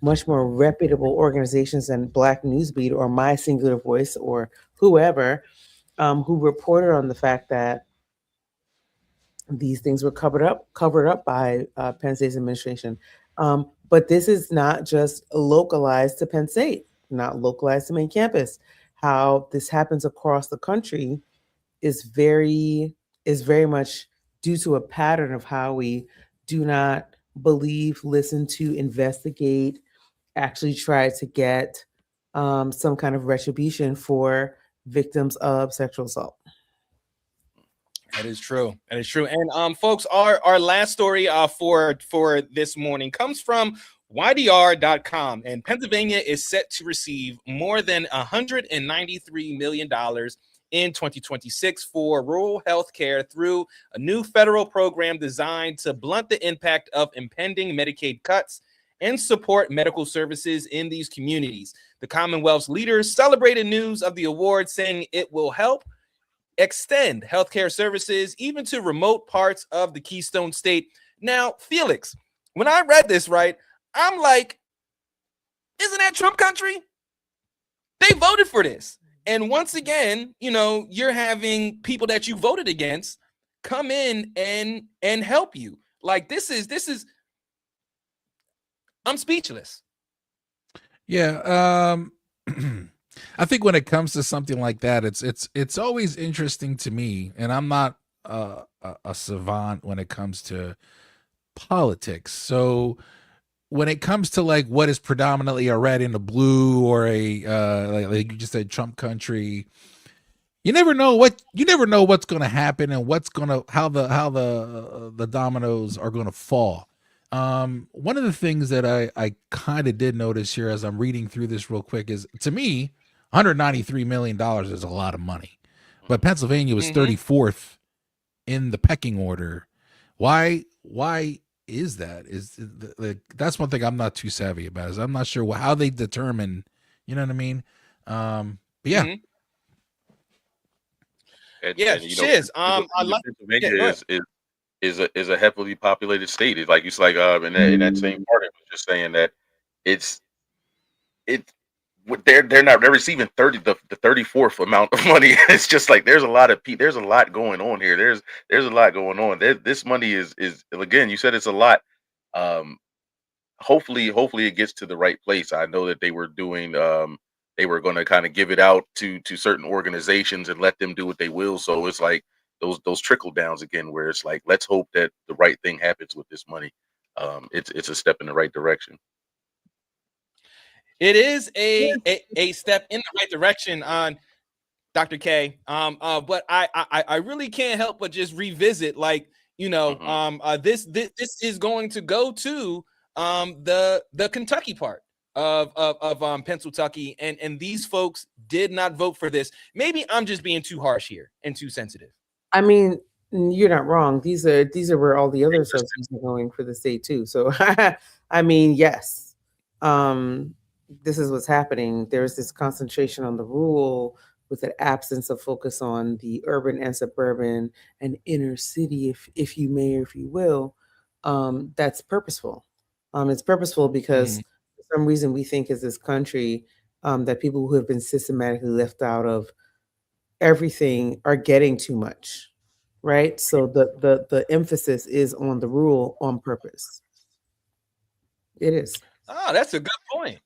much more reputable organizations than Black Newsbeat or My Singular Voice or whoever, who reported on the fact that these things were covered up by Penn State's administration. But this is not just localized to Penn State, not localized to main campus. How this happens across the country is very much due to a pattern of how we do not believe, listen to, investigate, actually try to get some kind of retribution for victims of sexual assault. That is true. And folks, our last story for this morning comes from YDR.com, and Pennsylvania is set to receive more than $193 million in 2026 for rural health care through a new federal program designed to blunt the impact of impending Medicaid cuts and support medical services in these communities. The Commonwealth's leaders celebrated news of the award, saying it will help extend healthcare services even to remote parts of the Keystone State. Now, Felix, when I read this, right, I'm like, isn't that Trump country? They voted for this. And once again, you're having people that you voted against come in and help you. Like this is I'm speechless. Yeah. I think when it comes to something like that, it's always interesting to me, and I'm not a savant when it comes to politics. So when it comes to like what is predominantly a red and a blue or a like you just said, Trump country, you never know what's going to happen and how the dominoes are going to fall. One of the things that I kind of did notice here as I'm reading through this real quick is, to me, $193 million is a lot of money, but Pennsylvania was 34th in the pecking order. Why is that? That's one thing I'm not too savvy about, is I'm not sure how they determine, you know what I mean? But yeah. Shiz. Pennsylvania is a heavily populated state. It's like in that same part, it was just saying that they're receiving 34th amount of money. It's just like there's a lot going on here. There's a lot going on. This money is again, you said it's a lot. Um, hopefully it gets to the right place. I know that they were they were going to kind of give it out to certain organizations and let them do what they will. So it's like those trickle downs again, where it's like, let's hope that the right thing happens with this money. It's a step in the right direction. It is a step in the right direction on Dr. K. But I really can't help but just revisit, like, this is going to go to the Kentucky part of Pennsylvania, and these folks did not vote for this. Maybe I'm just being too harsh here and too sensitive. I mean, you're not wrong. These are where all the other subsidies are going for the state too. So I mean, yes. This is what's happening. There's this concentration on the rural with an absence of focus on the urban and suburban and inner city, if you may, or if you will. That's purposeful. It's purposeful because for some reason we think as this country that people who have been systematically left out of everything are getting too much, right? So the emphasis is on the rural on purpose. It is. Oh, that's a good point.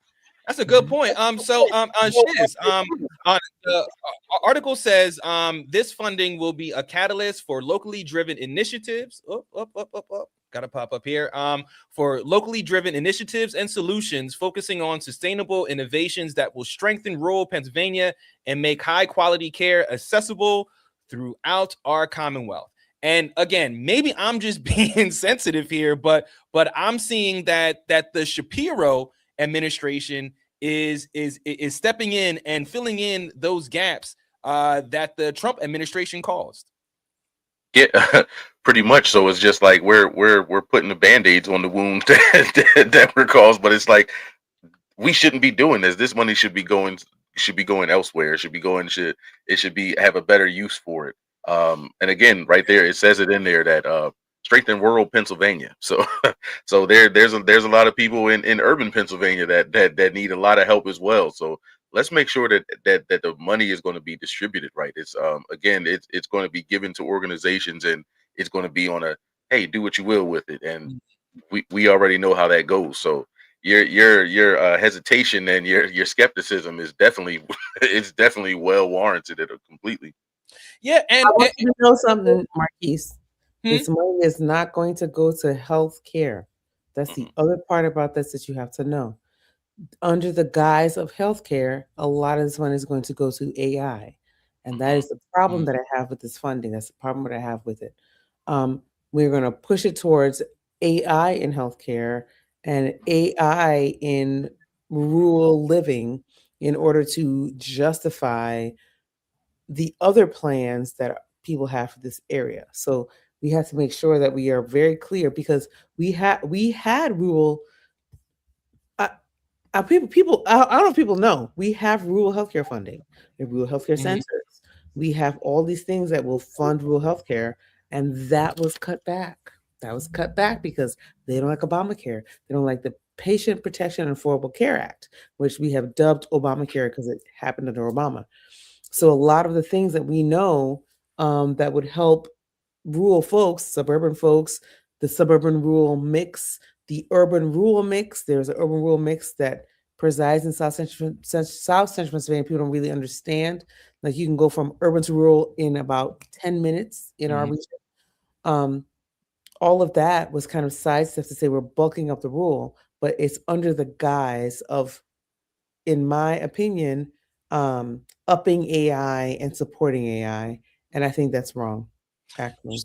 That's a good point. So on Shiz, the article says this funding will be a catalyst for locally driven initiatives. Gotta pop up here. For locally driven initiatives and solutions focusing on sustainable innovations that will strengthen rural Pennsylvania and make high quality care accessible throughout our Commonwealth. And again, maybe I'm just being sensitive here, but I'm seeing that the Shapiro administration is stepping in and filling in those gaps that the Trump administration caused. Yeah, pretty much. So it's just like we're putting the band-aids on the wounds that were caused, but it's like we shouldn't be doing this. This money should be going elsewhere. It should be have a better use for it. And again, right there, it says it in there that strengthen rural Pennsylvania. So there's a lot of people in urban Pennsylvania that need a lot of help as well. So let's make sure that the money is going to be distributed right. It's again, it's going to be given to organizations, and it's going to be on a, hey, do what you will with it. And we already know how that goes. So your hesitation and your skepticism is definitely well warranted. Completely. Yeah, and I want you to know something, Marquise. This money is not going to go to health care. That's the other part about this that you have to know. Under the guise of healthcare, a lot of this money is going to go to AI. And that is the problem that I have with this funding. That's the problem that I have with it. We're going to push it towards AI in healthcare and AI in rural living in order to justify the other plans that people have for this area. So we have to make sure that we are very clear, because we had rural people. I don't know if people know we have rural healthcare funding, we have rural healthcare centers. We have all these things that will fund rural healthcare, and that was cut back. That was cut back because they don't like Obamacare. They don't like the Patient Protection and Affordable Care Act, which we have dubbed Obamacare because it happened under Obama. So a lot of the things that we know that would help rural folks, suburban folks, the suburban rural mix, the urban rural mix. There's an urban rural mix that presides in South Central Pennsylvania. People don't really understand. Like, you can go from urban to rural in about 10 minutes in our region. All of that was kind of sidestepped to say we're bulking up the rural, but it's under the guise of, in my opinion, upping AI and supporting AI. And I think that's wrong, actually.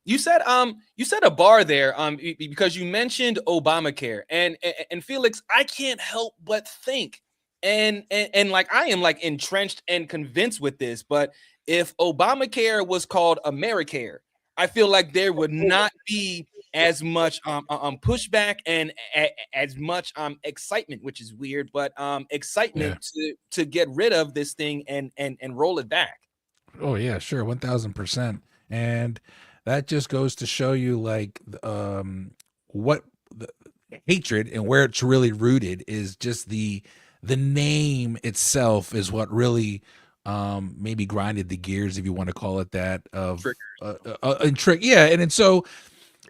You said a bar there because you mentioned Obamacare, and Felix, I can't help but think and like I am like entrenched and convinced with this, but if Obamacare was called Americare, I feel like there would not be as much pushback and as much excitement, which is weird, but excitement to get rid of this thing and roll it back. Oh yeah, sure, 1000%. And that just goes to show you, like, what the hatred and where it's really rooted is just the the name itself is what really maybe grinded the gears, if you want to call it that, of and so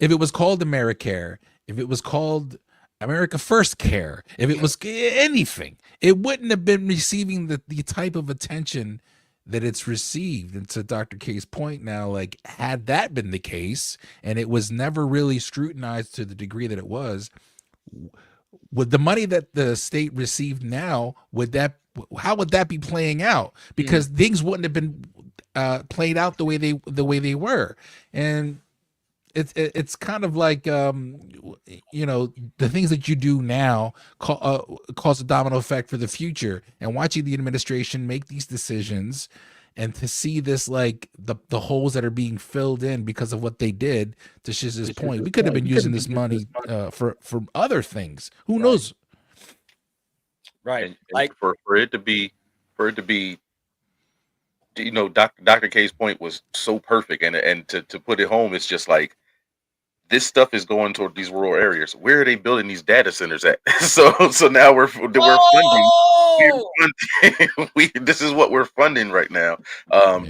if it was called AmeriCare, if it was called America First Care, if it was anything, it wouldn't have been receiving the type of attention that it's received. And to Dr. K's point now, like, had that been the case and it was never really scrutinized to the degree that it was, with the money that the state received now, how would that be playing out? Because things wouldn't have been played out the way they were. And it's kind of like the things that you do now cause a domino effect for the future. And watching the administration make these decisions, and to see this, like the holes that are being filled in because of what they did, to Shiz's point, we could have been using this money for other things. Who knows? Right. And like for it to be, Dr. K's point was so perfect, and to put it home, it's just like, this stuff is going toward these rural areas. Where are they building these data centers at? So now we're funding. This is what we're funding right now.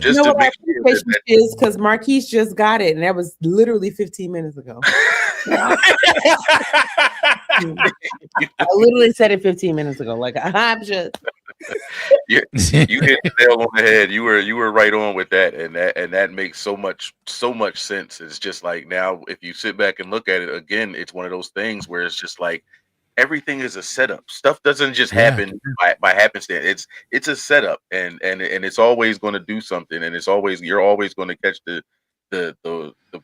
Just to make sure that is, because Marquise just got it, and that was literally 15 minutes ago. I literally said it 15 minutes ago. Like, I'm just. you hit the nail on the head. You were right on with that, and that makes so much sense. It's just like, now if you sit back and look at it again, it's one of those things where it's just like, everything is a setup. Stuff doesn't just happen by happenstance. It's a setup, and it's always going to do something, and you're always going to catch the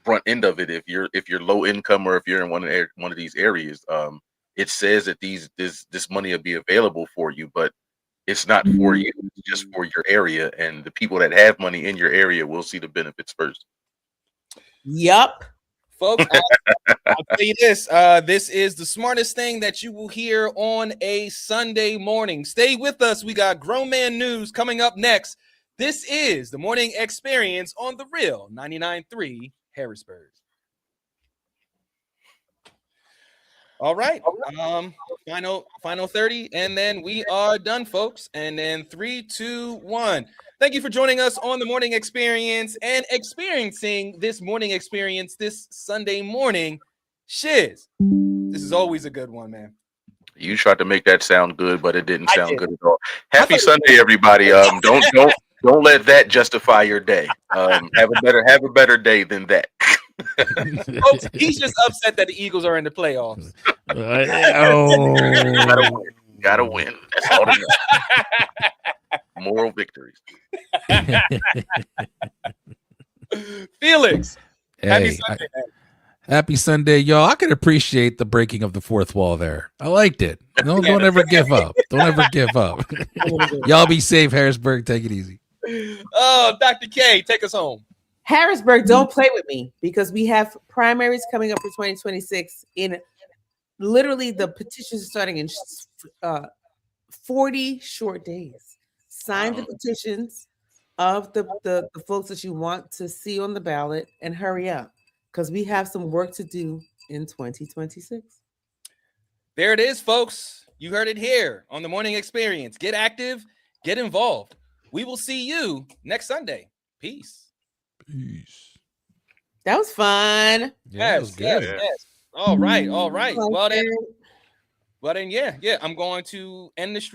front end of it if you're low income, or if you're in one of these areas. It says that this money will be available for you, but it's not for you. It's just for your area, and the people that have money in your area will see the benefits first. Yep. Folks, I'll tell you this. This is the smartest thing that you will hear on a Sunday morning. Stay with us. We got Grown Man News coming up next. This is the Morning Experience on The Real 99.3 Harrisburg. All right. Final 30, and then we are done, folks. And then 3, 2, 1. Thank you for joining us on the Morning Experience and experiencing this morning experience this Sunday morning. Shiz, this is always a good one, man. You tried to make that sound good, but it didn't sound good at all. Happy Sunday, everybody. Don't let that justify your day. Have a better day than that. Folks, he's just upset that the Eagles are in the playoffs. Gotta win. That's all that matters. Moral victories. Felix, happy Sunday, happy Sunday, y'all. I can appreciate the breaking of the fourth wall there. I liked it. Don't ever give up. Don't ever give up. Y'all be safe, Harrisburg. Take it easy. Oh, Dr. K, take us home. Harrisburg, don't play with me, because we have primaries coming up for 2026 in literally the petitions are starting in 40 short days. Sign the petitions of the folks that you want to see on the ballot, and hurry up, because we have some work to do in 2026. There it is, folks. You heard it here on the Morning Experience. Get active, get involved. We will see you next Sunday. Peace. That was fun. Yeah, yes. All right. Well then, yeah. I'm going to end the stream.